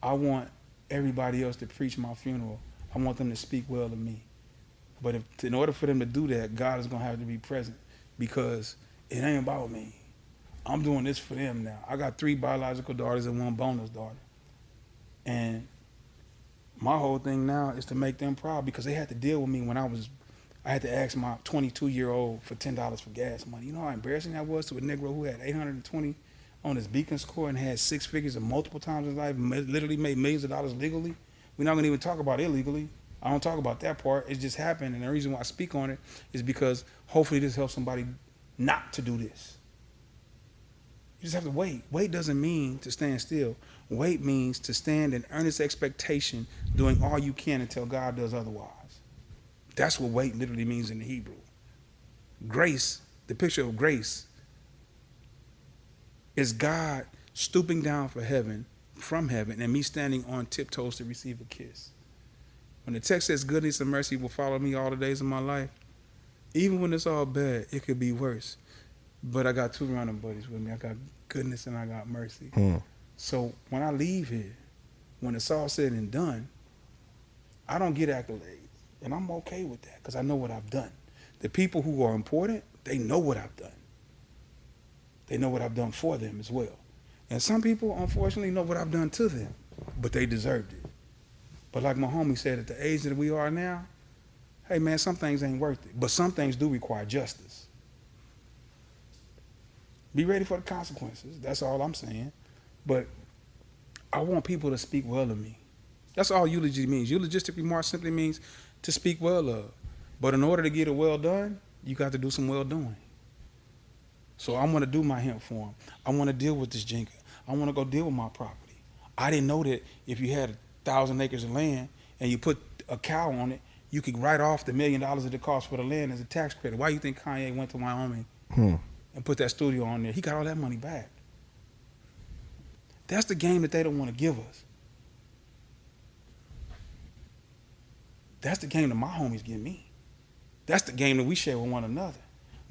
I want everybody else to preach my funeral. I want them to speak well of me. But in order for them to do that, God is going to have to be present because it ain't about me. I'm doing this for them now. I got 3 biological daughters and 1 bonus daughter. And my whole thing now is to make them proud because they had to deal with me when I had to ask my 22-year-old for $10 for gas money. You know how embarrassing that was to a Negro who had $820 on his Beacon score and had six figures and multiple times in his life, literally made millions of dollars legally. We're not going to even talk about illegally. I don't talk about that part. It just happened. And the reason why I speak on it is because hopefully this helps somebody not to do this. You just have to wait. Wait doesn't mean to stand still. Wait means to stand in earnest expectation, doing all you can until God does otherwise. That's what wait literally means in the Hebrew. Grace, the picture of grace, is God stooping down from heaven, and me standing on tiptoes to receive a kiss. When the text says goodness and mercy will follow me all the days of my life, even when it's all bad, it could be worse. But I got two running buddies with me. I got goodness and I got mercy. So when I leave here, when it's all said and done, I don't get accolades. And I'm okay with that because I know what I've done. The people who are important, they know what I've done. They know what I've done for them as well. And some people, unfortunately, know what I've done to them, but they deserved it. But like my homie said, at the age that we are now, hey man, some things ain't worth it. But some things do require justice. Be ready for the consequences. That's all I'm saying. But I want people to speak well of me. That's all eulogy means. Eulogistic remark simply means to speak well of. But in order to get it well done, you got to do some well doing. So I want to do my hemp farm. I want to deal with this jinker. I want to go deal with my property. I didn't know that if you had 1,000 acres of land and you put a cow on it, you could write off the $1 million that it cost for the land as a tax credit. Why do you think Kanye went to Wyoming and put that studio on there? He got all that money back. That's the game that they don't want to give us. That's the game that my homies give me. That's the game that we share with one another.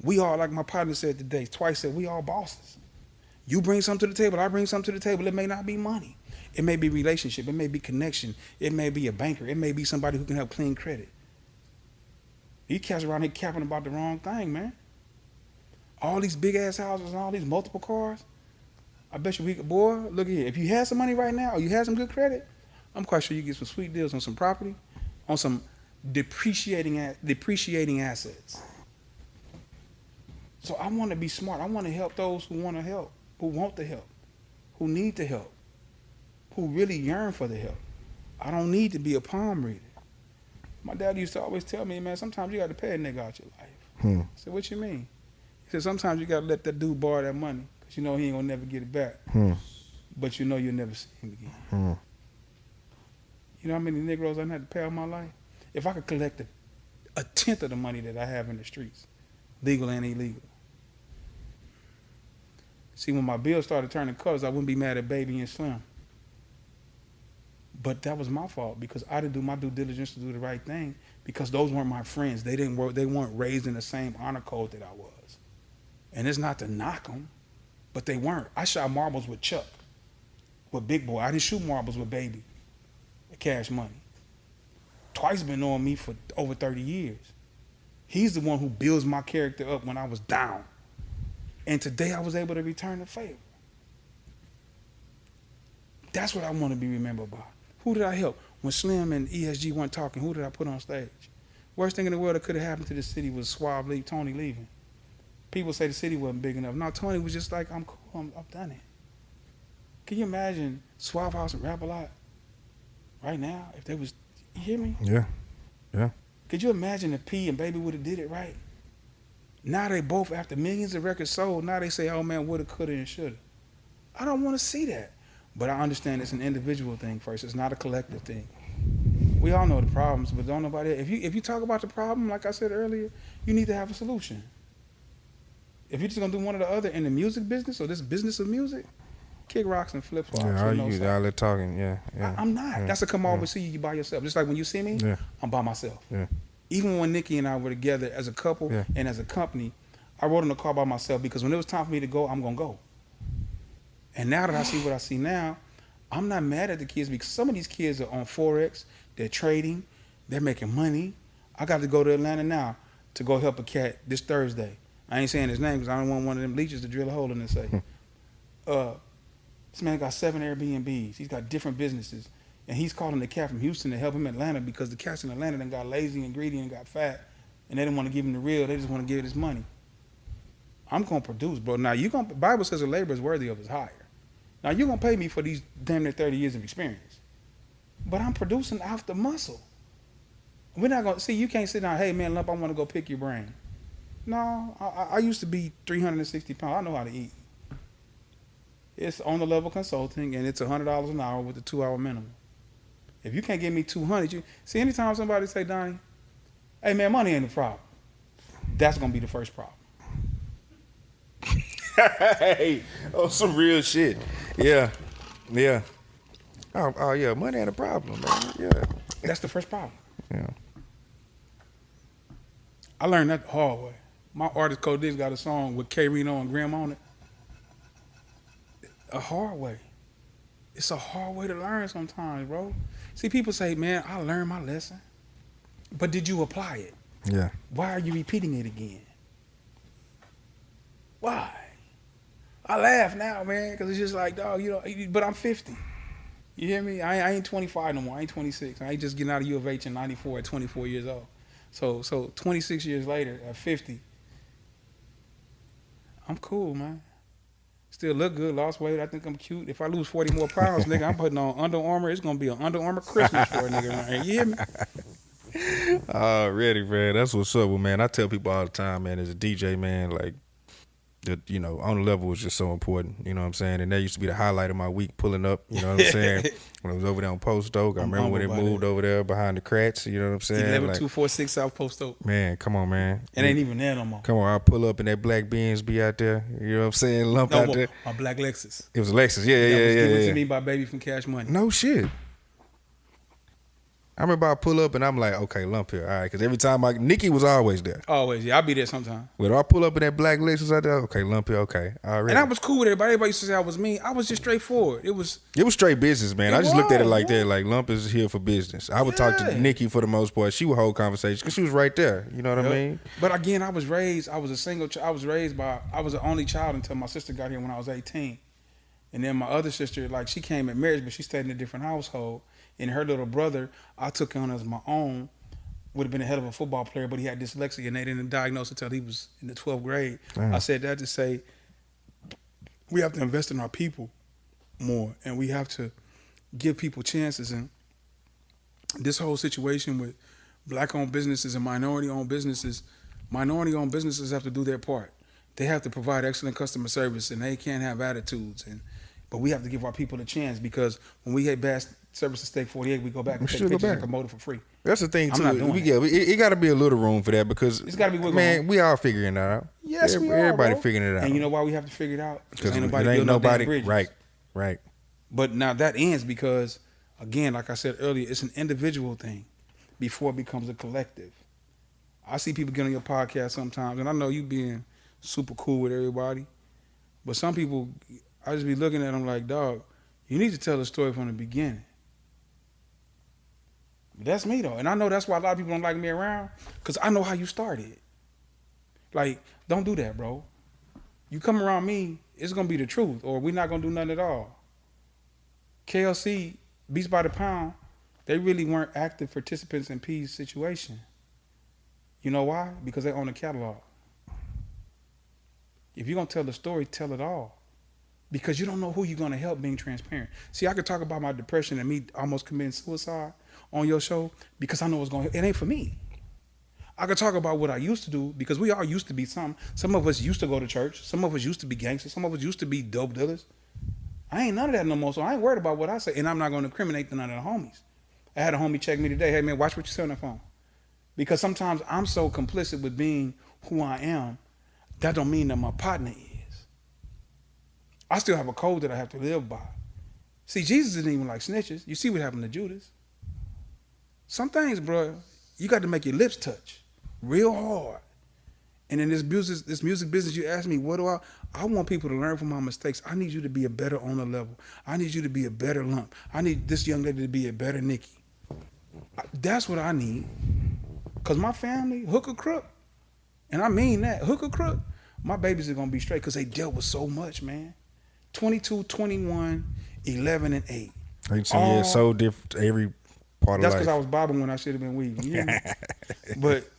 We all, like my partner said today, twice said, we all bosses. You bring something to the table, I bring something to the table. It may not be money. It may be relationship. It may be connection. It may be a banker. It may be somebody who can have clean credit. These cats around here capping about the wrong thing, man. All these big ass houses and all these multiple cars. I bet you boy, look here. If you had some money right now or you had some good credit, I'm quite sure you get some sweet deals on some property, on some depreciating assets. So I want to be smart. I want to help those who want to help, who want the help, who need the help, who really yearn for the help. I don't need to be a palm reader. My dad used to always tell me, man, sometimes you got to pay a nigga out your life. I said, what you mean? He said, sometimes you got to let that dude borrow that money because you know he ain't going to never get it back. But you know you'll never see him again. You know how many Negroes I had to pay all my life? If I could collect a tenth of the money that I have in the streets, legal and illegal. See, when my bills started turning colors, I wouldn't be mad at Baby and Slim. But that was my fault because I didn't do my due diligence to do the right thing because those weren't my friends. They weren't raised in the same honor code that I was. And it's not to knock them, but they weren't. I shot marbles with Chuck, with Big Boy. I didn't shoot marbles with Baby, with Cash Money. Twice been knowing me for over 30 years. He's the one who builds my character up when I was down. And today I was able to return the favor. That's what I want to be remembered by. Who did I help? When Slim and ESG weren't talking, who did I put on stage? Worst thing in the world that could have happened to the city was Tony leaving. People say the city wasn't big enough. No, Tony was just like, I'm cool, I've done it. Can you imagine Suave House and Rap-A-Lot right now? If they was, you hear me? Yeah. Could you imagine if P and Baby would have did it right? Now they both, after millions of records sold, now they say, oh man, woulda, coulda, and shoulda. I don't want to see that. But I understand it's an individual thing first. It's not a collective thing. We all know the problems, but don't nobody, if you talk about the problem, like I said earlier, you need to have a solution. If you're just going to do one or the other in the music business or this business of music, kick rocks and flip flops. Yeah, all that talking, yeah. I'm not. Yeah, That's to come over see you by yourself. Just like when you see me, I'm by myself. Yeah. Even when Nikki and I were together as a couple and as a company, I rode in the car by myself because when it was time for me to go, I'm going to go. And now that I see what I see now, I'm not mad at the kids because some of these kids are on Forex, they're trading, they're making money. I got to go to Atlanta now to go help a cat this Thursday. I ain't saying his name because I don't want one of them leeches to drill a hole in and say, this man got 7 Airbnbs. He's got different businesses. And he's calling the cat from Houston to help him in Atlanta because the cats in Atlanta done got lazy and greedy and got fat. And they didn't want to give him the real. They just want to give it his money. I'm gonna produce, bro. Now Bible says a labor is worthy of his hire. Now you're gonna pay me for these damn near 30 years of experience. But I'm producing off the muscle. We're not gonna see, you can't sit down, hey man, Lump, I wanna go pick your brain. No, I used to be 360 pounds. I know how to eat. It's on the level consulting and it's $100 an hour with a 2-hour minimum. If you can't give me 200, you see anytime somebody say, Donnie, hey man, money ain't the problem. That's gonna be the first problem. Hey, oh, some real shit. Yeah. Oh yeah, money ain't a problem, man. Yeah. That's the first problem. Yeah. I learned that the hard way. My artist Code Diggs got a song with K Reno and Graham on it. A hard way. It's a hard way to learn sometimes, bro. See, people say, man, I learned my lesson. But did you apply it? Yeah. Why are you repeating it again? Why? I laugh now, man, because it's just like, dog, but I'm 50. You hear me? I ain't 25 no more. I ain't 26. I ain't just getting out of U of H in 94 at 24 years old. So 26 years later, at 50, I'm cool, man. Still look good, lost weight. I think I'm cute. If I lose 40 more pounds, nigga, I'm putting on Under Armour. It's going to be an Under Armour Christmas for a nigga around here. You hear me? Already, man. That's what's up, man. I tell people all the time, man, as a DJ, man, like, on the level was just so important, you know what I'm saying? And that used to be the highlight of my week, pulling up, you know what I'm saying? When I was over there on Post Oak, I remember when it moved over there behind the Kratz, you know what I'm saying? 11246 South Post Oak. Man, come on, man. It ain't even there no more. Come on, I'll pull up in that black Benz, be out there, you know what I'm saying? Lump no out more. there. My black Lexus. It was a Lexus, yeah. That was given to me by Baby from Cash Money. No shit. I remember I pull up and I'm like, okay, Lump here, all right, because every time Nikki was always there. Always, yeah, I'll be there sometime. When I pull up in that black Lexus out there, okay, Lump here, okay, all right. And I was cool with everybody. Everybody used to say I was mean. I was just straightforward. It was straight business, man. I just looked at it like that, like Lump is here for business. I would talk to Nikki for the most part. She would hold conversations because she was right there. You know what I mean? But again, I was a single child. I was the only child until my sister got here when I was 18. And then my other sister, like, she came at marriage, but she stayed in a different household. And her little brother, I took on as my own, would have been a hell of a football player, but he had dyslexia, and they didn't diagnose it until he was in the 12th grade. I said that to say we have to invest in our people more, and we have to give people chances. And this whole situation with black-owned businesses and minority-owned businesses have to do their part. They have to provide excellent customer service, and they can't have attitudes. But we have to give our people a chance, because when we had bad service to Steak 48, we go back and take pictures and promote it for free. That's the thing, too. I'm not doing it got to be a little room for that, because it's got to be wiggle man, room. we all figuring that out. Yes, we are, everybody bro. figuring it out. And you know why we have to figure it out? Because ain't ain't nobody bridges. Right. But now that ends because, again, like I said earlier, it's an individual thing before it becomes a collective. I see people get on your podcast sometimes, and I know you being super cool with everybody, but some people, I just be looking at them like, dog, you need to tell the story from the beginning. That's me, though. And I know that's why a lot of people don't like me around, because I know how you started. Like, don't do that, bro. You come around me, it's going to be the truth, or we're not going to do nothing at all. KLC, Beats by the Pound, they really weren't active participants in P's situation. You know why? Because they own a catalog. If you're going to tell the story, tell it all. Because you don't know who you're going to help being transparent. See, I could talk about my depression and me almost committing suicide on your show because I know it's going to, it ain't for me. I could talk about what I used to do because we all used to be some. Some of us used to go to church. Some of us used to be gangsters. Some of us used to be dope dealers. I ain't none of that no more, so I ain't worried about what I say. And I'm not going to incriminate none of the homies. I had a homie check me today. Hey, man, watch what you say on the phone. Because sometimes I'm so complicit with being who I am, that don't mean that my partner is. I still have a code that I have to live by. See, Jesus didn't even like snitches. You see what happened to Judas. Some things, bro, you got to make your lips touch real hard. And in this music business, you ask me, what do I want people to learn from my mistakes. I need you to be a better owner level. I need you to be a better Lump. I need this young lady to be a better Nikki. That's what I need. Because my family, hook or crook, and I mean that, hook or crook, my babies are going to be straight because they dealt with so much, man. 22, 21, 11, and 8. Yeah, so different every part of life. That's because I was bobbing when I should have been weaving. You hear me? But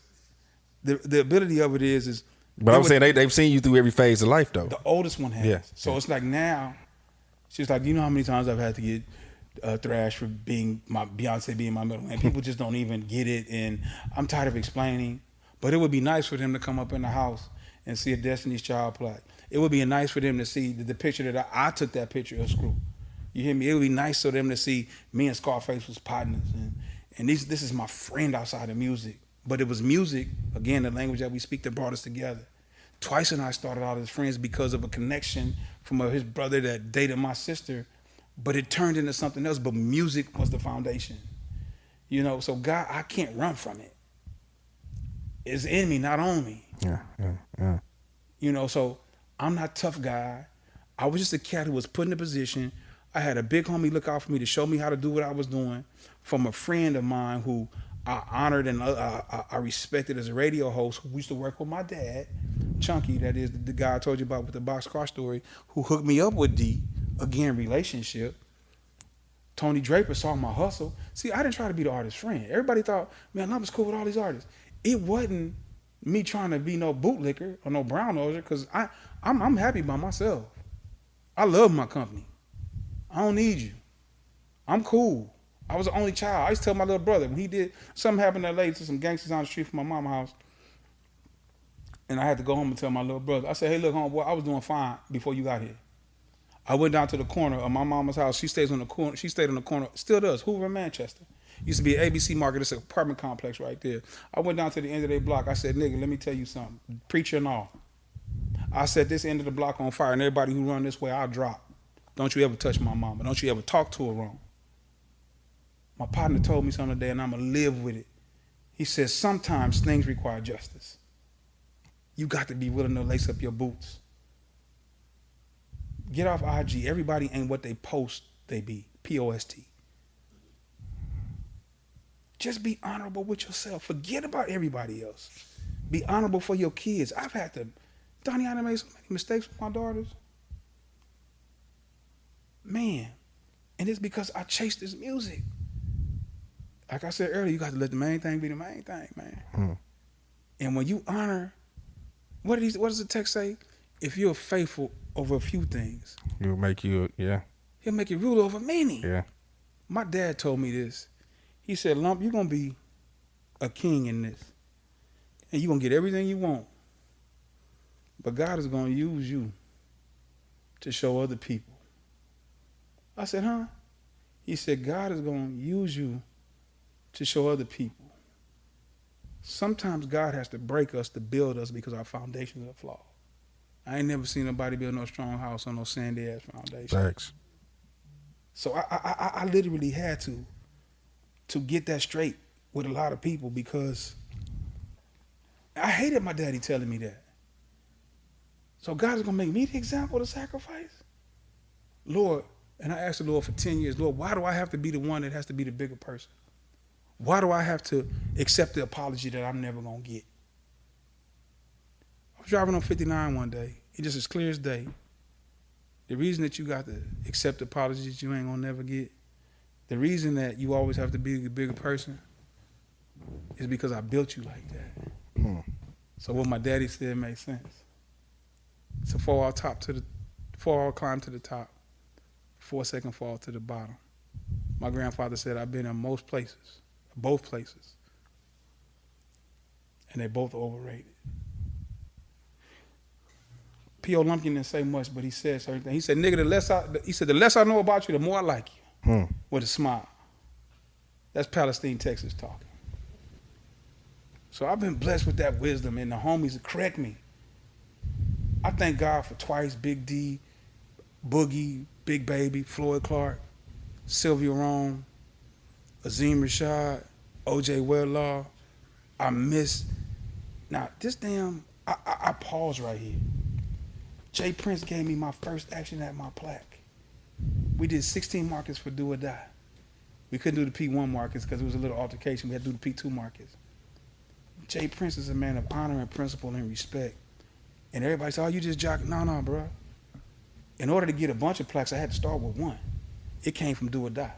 the ability of it is But I'm saying they've seen you through every phase of life, though. The oldest one has. Yeah. So it's like now, she's like, you know how many times I've had to get thrashed for being Beyonce being my middle name. People just don't even get it, and I'm tired of explaining. But it would be nice for them to come up in the house and see a Destiny's Child plaque. It would be nice for them to see the picture that I took that picture of Screw. You hear me? It would be nice for them to see me and Scarface was partners, and this is my friend outside of music. But it was music, again, the language that we speak, that brought us together. Twice and I started out as friends because of a connection from his brother that dated my sister, but it turned into something else. But music was the foundation, you know. So God, I can't run from it. It's in me, not on me. Yeah. You know, so I'm not tough guy. I was just a cat who was put in a position. I had a big homie look out for me to show me how to do what I was doing, from a friend of mine who I honored and I respected as a radio host, who used to work with my dad, Chunky, that is the guy I told you about with the boxcar story, who hooked me up with D, again, relationship. Tony Draper saw my hustle. See, I didn't try to be the artist's friend. Everybody thought, man, I was cool with all these artists. It wasn't me trying to be no bootlicker or no brown noser, because I'm happy by myself. I love my company. I don't need you. I'm cool. I was the only child. I used to tell my little brother, when he did, something happened that late to some gangsters on the street from my mama's house, and I had to go home and tell my little brother. I said, hey, look, homeboy, I was doing fine before you got here. I went down to the corner of my mama's house. She stayed on the corner, still does, Hoover, Manchester. Used to be an ABC Market. It's an apartment complex right there. I went down to the end of their block. I said, nigga, let me tell you something. Preacher and all. I set this end of the block on fire, and everybody who run this way, I'll drop. Don't you ever touch my mama. Don't you ever talk to her wrong. My partner told me something today, and I'm going to live with it. He says, sometimes things require justice. You got to be willing to lace up your boots. Get off IG. Everybody ain't what they post they be. P-O-S-T. Just be honorable with yourself. Forget about everybody else. Be honorable for your kids. I've had to, Donnie, I done made so many mistakes with my daughters. Man. And it's because I chased this music. Like I said earlier, you got to let the main thing be the main thing, man. And when you honor, what does the text say? If you're faithful over a few things, He'll make you, yeah. He'll make you rule over many. Yeah. My dad told me this. He said, Lump, you're going to be a king in this. And you're going to get everything you want. But God is going to use you to show other people. I said, huh? He said, God is going to use you to show other people. Sometimes God has to break us to build us because our foundations are flawed. I ain't never seen nobody build no strong house on no sandy ass foundation. Thanks. So I literally had to get that straight with a lot of people, because I hated my daddy telling me that. So God is gonna make me the example of the sacrifice? Lord, and I asked the Lord for 10 years, Lord, why do I have to be the one that has to be the bigger person? Why do I have to accept the apology that I'm never gonna get? I was driving on 59 one day. It just as clear as day. The reason that you got to accept the apologies you ain't gonna never get, the reason that you always have to be the bigger person, is because I built you like that. So what my daddy said made sense. It's a 4-hour climb to the top, 4-second fall to the bottom. My grandfather said I've been in both places, and they both overrated. P.O. Lumpkin didn't say much, but he said certain things. He said, nigga, the less I know about you, the more I like you. With a smile. That's Palestine, Texas talking. So I've been blessed with that wisdom, and the homies to correct me. I thank God for Twice, Big D, Boogie, Big Baby, Floyd Clark, Sylvia Rome, Azim Rashad, O.J. Wedlaw. Now this I pause right here. Jay Prince gave me my first action at my plaque. We did 16 markets for Do or Die. We couldn't do the P1 markets because it was a little altercation. We had to do the P2 markets. Jay Prince is a man of honor and principle and respect. And everybody said, oh, you just jock. No, bro. In order to get a bunch of plaques, I had to start with one. It came from Do or Die.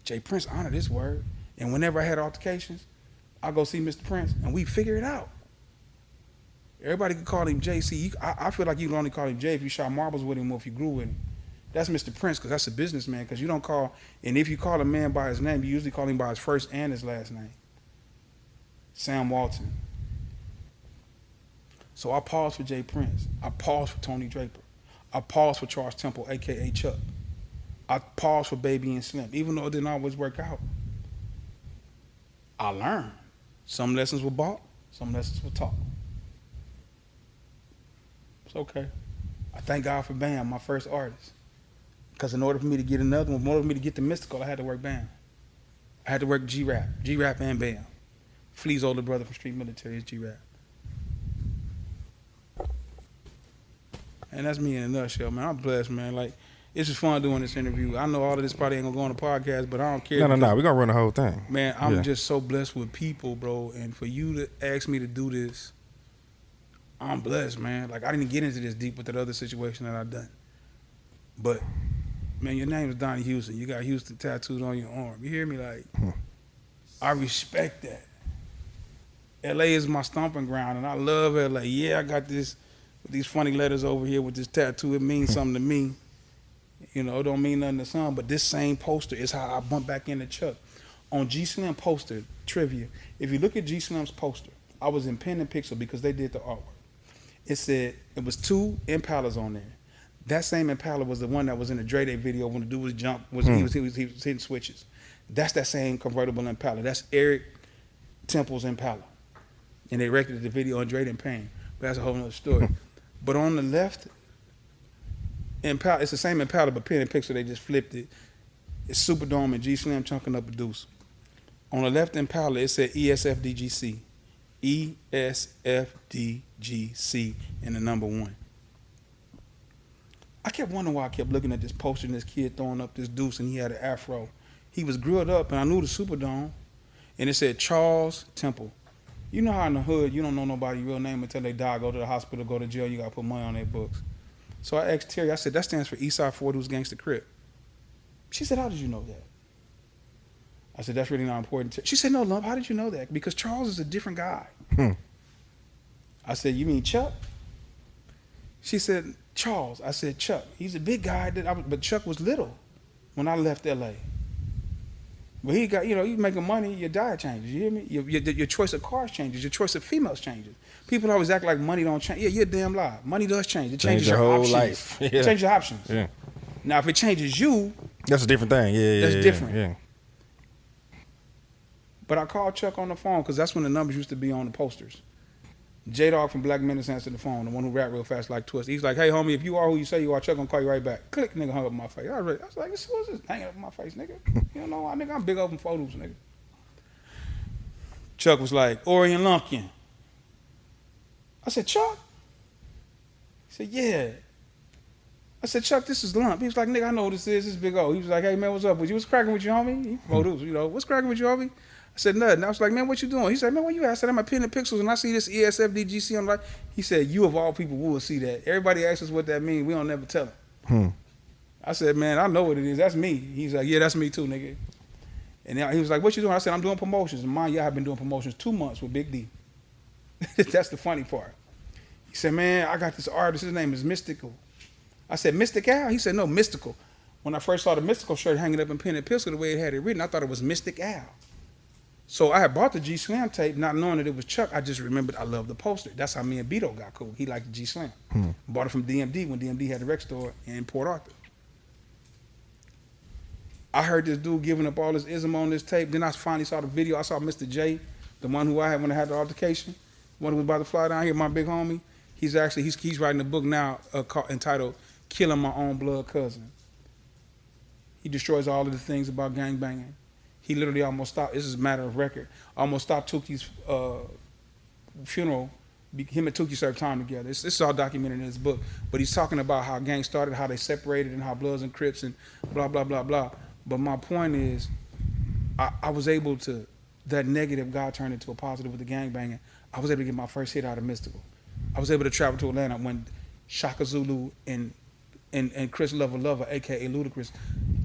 Jay Prince honored his word. And whenever I had altercations, I go see Mr. Prince and we figure it out. Everybody could call him JC. I feel like you can only call him Jay if you shot marbles with him or if you grew with him. That's Mr. Prince because that's a businessman. Because you don't call, and if you call a man by his name, you usually call him by his first and his last name. Sam Walton. So I paused for Jay Prince. I paused for Tony Draper. I paused for Charles Temple, a.k.a. Chuck. I paused for Baby and Slim. Even though it didn't always work out, I learned. Some lessons were bought, some lessons were taught. It's okay. I thank God for Bam, my first artist. Because in order for me to get another one, in order for me to get the Mystical, I had to work Bam. I had to work G-Rap and Bam. Flea's older brother from Street Military is G-Rap. And that's me in a nutshell, man. I'm blessed, man. Like, it's just fun doing this interview. I know all of this probably ain't gonna go on the podcast, but I don't care. No. We're gonna run the whole thing. Man, I'm just so blessed with people, bro. And for you to ask me to do this, I'm blessed, man. Like, I didn't get into this deep with that other situation that I done. But, man, your name is Donnie Houston. You got Houston tattooed on your arm. You hear me? Like, I respect that. LA is my stomping ground, and I love LA. Yeah, I got this with these funny letters over here with this tattoo. It means something to me. You know, it don't mean nothing to some, but this same poster is how I bumped back into Chuck. On G Slim poster, trivia, if you look at G Slim's poster, I was in pen and pixel because they did the artwork. It said, it was 2 Impalas on there. That same Impala was the one that was in the Dre Day video when the dude was he was hitting switches. That's that same convertible Impala. That's Eric Temple's Impala. And they recorded the video on Dre and Payne. But that's a whole other story. But on the left, Impala, it's the same Impala, but pen and pixel, they just flipped it. It's Superdome and G Slim chunking up a deuce. On the left Impala, it said ESFDGC. ESFDGC and the number 1. I kept wondering why I kept looking at this poster and this kid throwing up this deuce and he had an afro. He was grilled up and I knew the Superdome. And it said Charles Temple. You know how in the hood you don't know nobody's real name until they die, go to the hospital, go to jail, you got to put money on their books. So I asked Terry, I said, that stands for Eastside Ford, who's Gangsta Crip. She said, how did you know that? I said, that's really not important. She said, no, love, how did you know that? Because Charles is a different guy. I said, you mean Chuck? She said, Charles. I said, Chuck. He's a big guy, but Chuck was little when I left L.A. But he got, you know, you making money, your diet changes, you hear me? Your choice of cars changes, your choice of females changes. People always act like money don't change. Yeah, you're a damn lie. Money does change. It changes your whole options. life. Yeah. It changes your options. Yeah. Now, if it changes you, That's a different thing. Yeah, that's different. Yeah. But I called Chuck on the phone because that's when the numbers used to be on the posters. J-Dog from Black Menace answered the phone, the one who rap real fast like Twist. He's like, hey, homie, if you are who you say you are, Chuck gonna call you right back. Click, nigga, hung up in my face. I was like, what's this hanging up in my face, nigga? You don't know why, nigga? I'm big open photos, nigga. Chuck was like, Orion Lumpkin. I said, Chuck? He said, yeah. I said, Chuck, this is Lump. He was like, nigga, I know what this is. This is Big O. He was like, hey, man, what's up with you? What's cracking with you, homie? He photos, you know. What's cracking with you, homie? I said, nothing. I was like, man, what you doing? He said, man, where you at? I said, I'm at Pen and Pixels, and I see this ESFDGC on the right. He said, you of all people will see that. Everybody asks us what that means. We don't never tell them. I said, man, I know what it is. That's me. He's like, yeah, that's me too, nigga. And he was like, what you doing? I said, I'm doing promotions. And mind you, I've been doing promotions 2 months with Big D. That's the funny part. He said, man, I got this artist. His name is Mystical. I said, Mystic Al? He said, no, Mystical. When I first saw the Mystical shirt hanging up in Pen and Pistol, the way it had it written, I thought it was Mystic Al. So I had bought the G Slam tape, not knowing that it was Chuck. I just remembered I loved the poster. That's how me and Beto got cool. He liked the G Slam. Bought it from DMD when DMD had a rec store in Port Arthur. I heard this dude giving up all his ism on this tape. Then I finally saw the video. I saw Mr. J, the one who I had when I had the altercation, the one who was about to fly down here, my big homie. He's writing a book now entitled Killing My Own Blood Cousin. He destroys all of the things about gangbanging. He literally almost stopped, this is a matter of record, almost stopped Tuki's funeral. Him and Tuki served time together. This is all documented in his book. But he's talking about how gangs started, how they separated, and how Bloods and Crips and blah, blah, blah, blah. But my point is, I was able to, that negative God turned into a positive with the gangbanging. I was able to get my first hit out of Mystical. I was able to travel to Atlanta when Shaka Zulu and Chris Lover, a.k.a. Ludacris,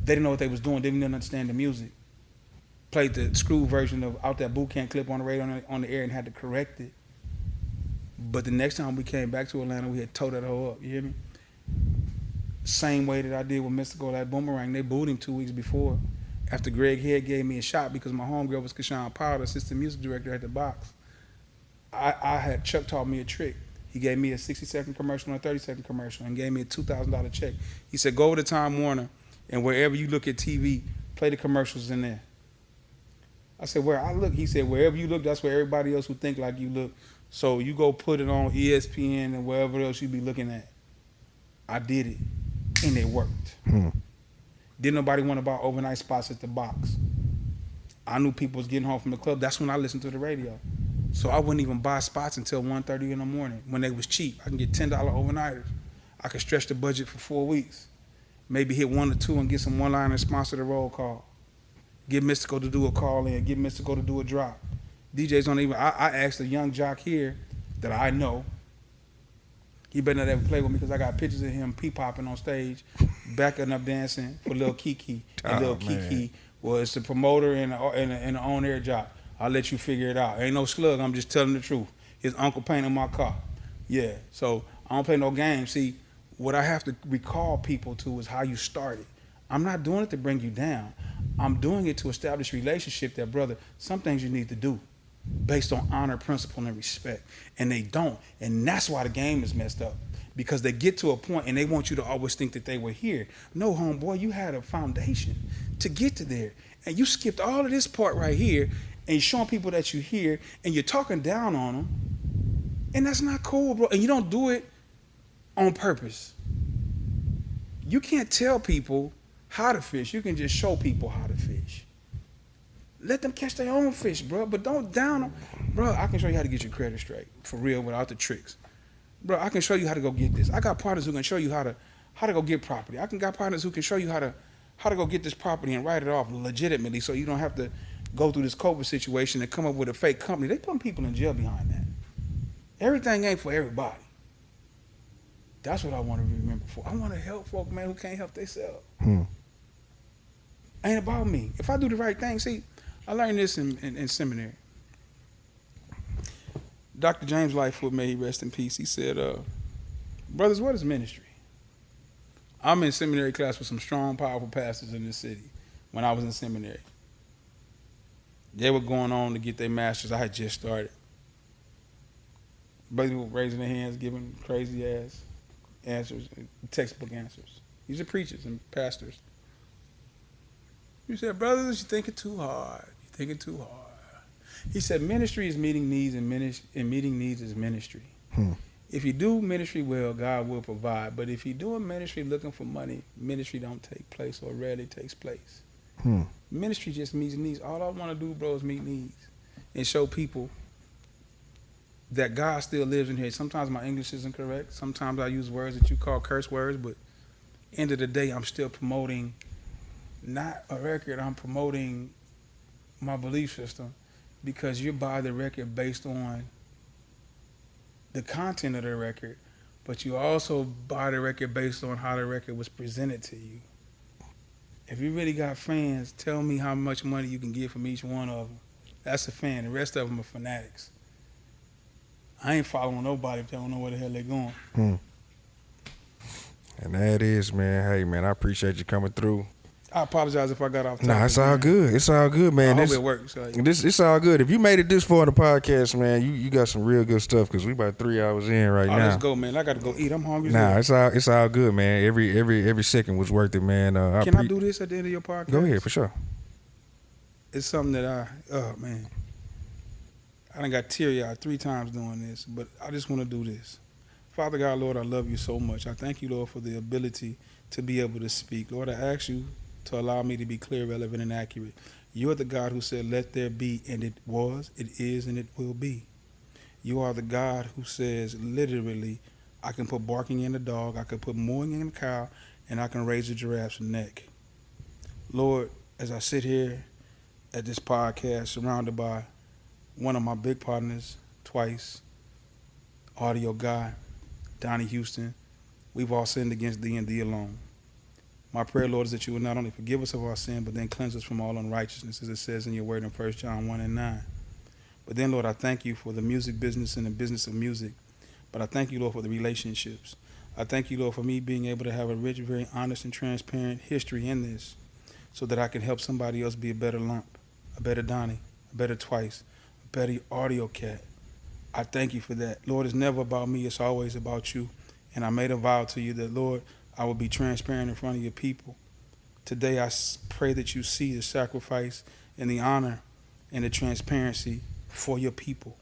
they didn't know what they was doing, didn't even understand the music. Played the screw version of Out That Boot Camp clip on the radio on the air and had to correct it. But the next time we came back to Atlanta, we had towed that hoe up. You hear me? Same way that I did with Mystical at Boomerang. They booed him 2 weeks before. After Greg Head gave me a shot because my homegirl was Kashawn Powder, assistant music director at the box. I had Chuck taught me a trick. He gave me a 60-second commercial and a 30-second commercial and gave me a $2,000 check. He said, go over to Time Warner and wherever you look at TV, play the commercials in there. I said, where I look? He said, wherever you look, that's where everybody else who think like you look. So you go put it on ESPN and wherever else you be looking at. I did it, and it worked. Didn't nobody want to buy overnight spots at the box. I knew people was getting home from the club. That's when I listened to the radio. So I wouldn't even buy spots until 1:30 in the morning when they was cheap. I can get $10 overnighters. I could stretch the budget for 4 weeks. Maybe hit 1 or 2 and get some one-liners, sponsor the roll call. Get Mystical to do a call in. Get Mystical to do a drop. DJs don't even. I asked a young jock here that I know. He better not ever play with me because I got pictures of him pee-popping on stage, backing up dancing for Lil Kiki. And Lil Kiki was the promoter and the on-air jock. I'll let you figure it out. Ain't no slug. I'm just telling the truth. His uncle painted my car. Yeah. So I don't play no games. See, what I have to recall people to is how you started. I'm not doing it to bring you down. I'm doing it to establish a relationship that, brother, some things you need to do based on honor, principle, and respect. And they don't. And that's why the game is messed up. Because they get to a point and they want you to always think that they were here. No, homeboy, you had a foundation to get to there. And you skipped all of this part right here and you're showing people that you're here and you're talking down on them. And that's not cool, bro. And you don't do it on purpose. You can't tell people how to fish. You can just show people how to fish. Let them catch their own fish, bro. But don't down them. Bro, I can show you how to get your credit straight. For real, without the tricks. Bro, I can show you how to go get this. I got partners who can show you how to go get property. Got partners who can show you how to go get this property and write it off legitimately so you don't have to go through this COVID situation and come up with a fake company. They putting people in jail behind that. Everything ain't for everybody. That's what I want to be remembered for. I want to help folk, man, who can't help themselves. Ain't about me. If I do the right thing, see, I learned this in seminary. Dr. James Lightfoot, may he rest in peace, he said, brothers, what is ministry? I'm in seminary class with some strong, powerful pastors in this city when I was in seminary. They were going on to get their masters. I had just started. Brothers were raising their hands, giving crazy ass answers, textbook answers. These are preachers and pastors. He said, brothers, you're thinking too hard. You're thinking too hard. He said, ministry is meeting needs, and meeting needs is ministry. If you do ministry well, God will provide. But if you're doing ministry looking for money, ministry don't take place or rarely takes place. Ministry just meets needs. All I want to do, bro, is meet needs and show people that God still lives in here. Sometimes my English isn't correct. Sometimes I use words that you call curse words, but end of the day, I'm still promoting not a record. I'm promoting my belief system because you buy the record based on the content of the record, but you also buy the record based on how the record was presented to you. If you really got fans, tell me how much money you can get from each one of them. That's a fan. The rest of them are fanatics. I ain't following nobody if they don't know where the hell they're going. And that is, man. Hey, man, I appreciate you coming through. I apologize if I got off topic. Nah, it's all good. It's all good, man. I hope it works. It's all good. If you made it this far in the podcast, man, you got some real good stuff because we about 3 hours in right now. Let's go, man. I got to go eat. I'm hungry. Nah, it's all good, man. Every second was worth it, man. Can I do this at the end of your podcast? Go ahead, for sure. It's something that man. I done got teary-eyed 3 times doing this, but I just want to do this. Father God, Lord, I love you so much. I thank you, Lord, for the ability to be able to speak. Lord, I ask you to allow me to be clear, relevant, and accurate. You're the God who said, let there be, and it was, it is, and it will be. You are the God who says, literally, I can put barking in a dog, I can put mooing in a cow, and I can raise a giraffe's neck. Lord, as I sit here at this podcast surrounded by one of my big partners, twice, audio guy, Donnie Houston, we've all sinned against thee and thee alone. My prayer, Lord, is that you will not only forgive us of our sin, but then cleanse us from all unrighteousness, as it says in your word in 1 John 1:9. But then, Lord, I thank you for the music business and the business of music But I thank you, Lord, for the relationships. I thank you, Lord, for me being able to have a rich, very honest and transparent history in this so that I can help somebody else be a better Lump, a better Donnie, a better Twice, a better Audio Cat. I thank you for that. Lord, it's never about me. It's always about you. And I made a vow to you that, Lord, I will be transparent in front of your people. Today, I pray that you see the sacrifice and the honor and the transparency for your people.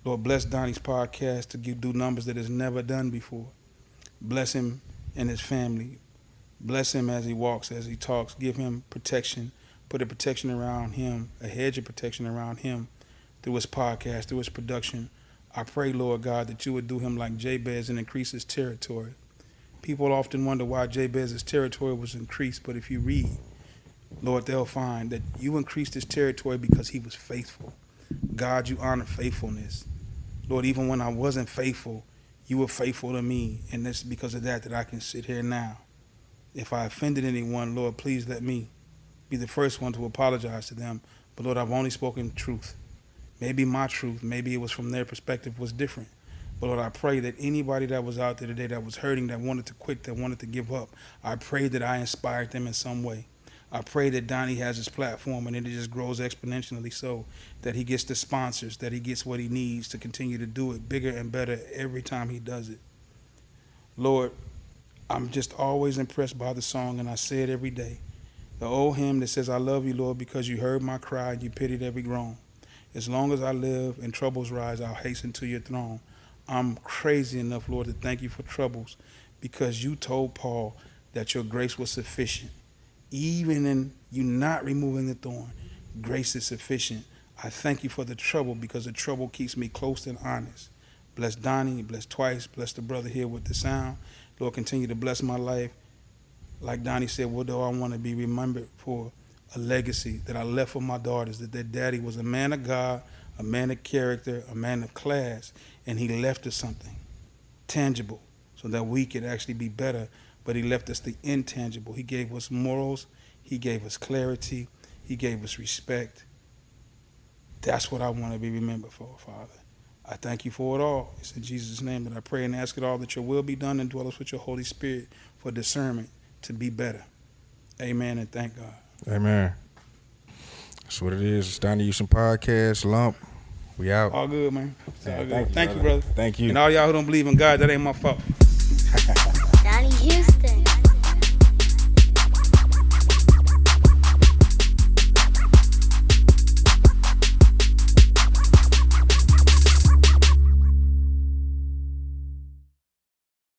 Lord, bless Donnie's podcast to do numbers that has never done before. Bless him and his family. Bless him as he walks, as he talks. Give him protection. Put a protection around him, a hedge of protection around him through his podcast, through his production. I pray, Lord God, that you would do him like Jabez and increase his territory. People often wonder why Jabez's territory was increased, but if you read, Lord, they'll find that you increased his territory because he was faithful. God, you honor faithfulness. Lord, even when I wasn't faithful, you were faithful to me, and it's because of that I can sit here now. If I offended anyone, Lord, please let me be the first one to apologize to them. But Lord, I've only spoken truth. Maybe my truth, maybe it was from their perspective, was different. But Lord, I pray that anybody that was out there today that was hurting, that wanted to quit, that wanted to give up, I pray that I inspired them in some way. I pray that Donnie has his platform and it just grows exponentially so that he gets the sponsors, that he gets what he needs to continue to do it bigger and better every time he does it. Lord, I'm just always impressed by the song, and I say it every day. The old hymn that says, I love you, Lord, because you heard my cry and you pitied every groan. As long as I live and troubles rise, I'll hasten to your throne. I'm crazy enough, Lord, to thank you for troubles because you told Paul that your grace was sufficient. Even in you not removing the thorn, grace is sufficient. I thank you for the trouble because the trouble keeps me close and honest. Bless Donnie, bless Twice, bless the brother here with the sound. Lord, continue to bless my life. Like Donnie said, what do I want to be remembered for? A legacy that I left for my daughters, that their daddy was a man of God, a man of character, a man of class, and he left us something tangible so that we could actually be better, but he left us the intangible. He gave us morals, he gave us clarity, he gave us respect. That's what I want to be remembered for, Father. I thank you for it all. It's in Jesus' name that I pray and ask it all, that your will be done, and dwell us with your Holy Spirit for discernment to be better. Amen, and thank God. Amen. That's what it is. It's Donnie Houston Podcast. Lump. We out. All good, man. Yeah, All good. Thank you, brother. Thank you. And all y'all who don't believe in God, that ain't my fault. Donnie Houston.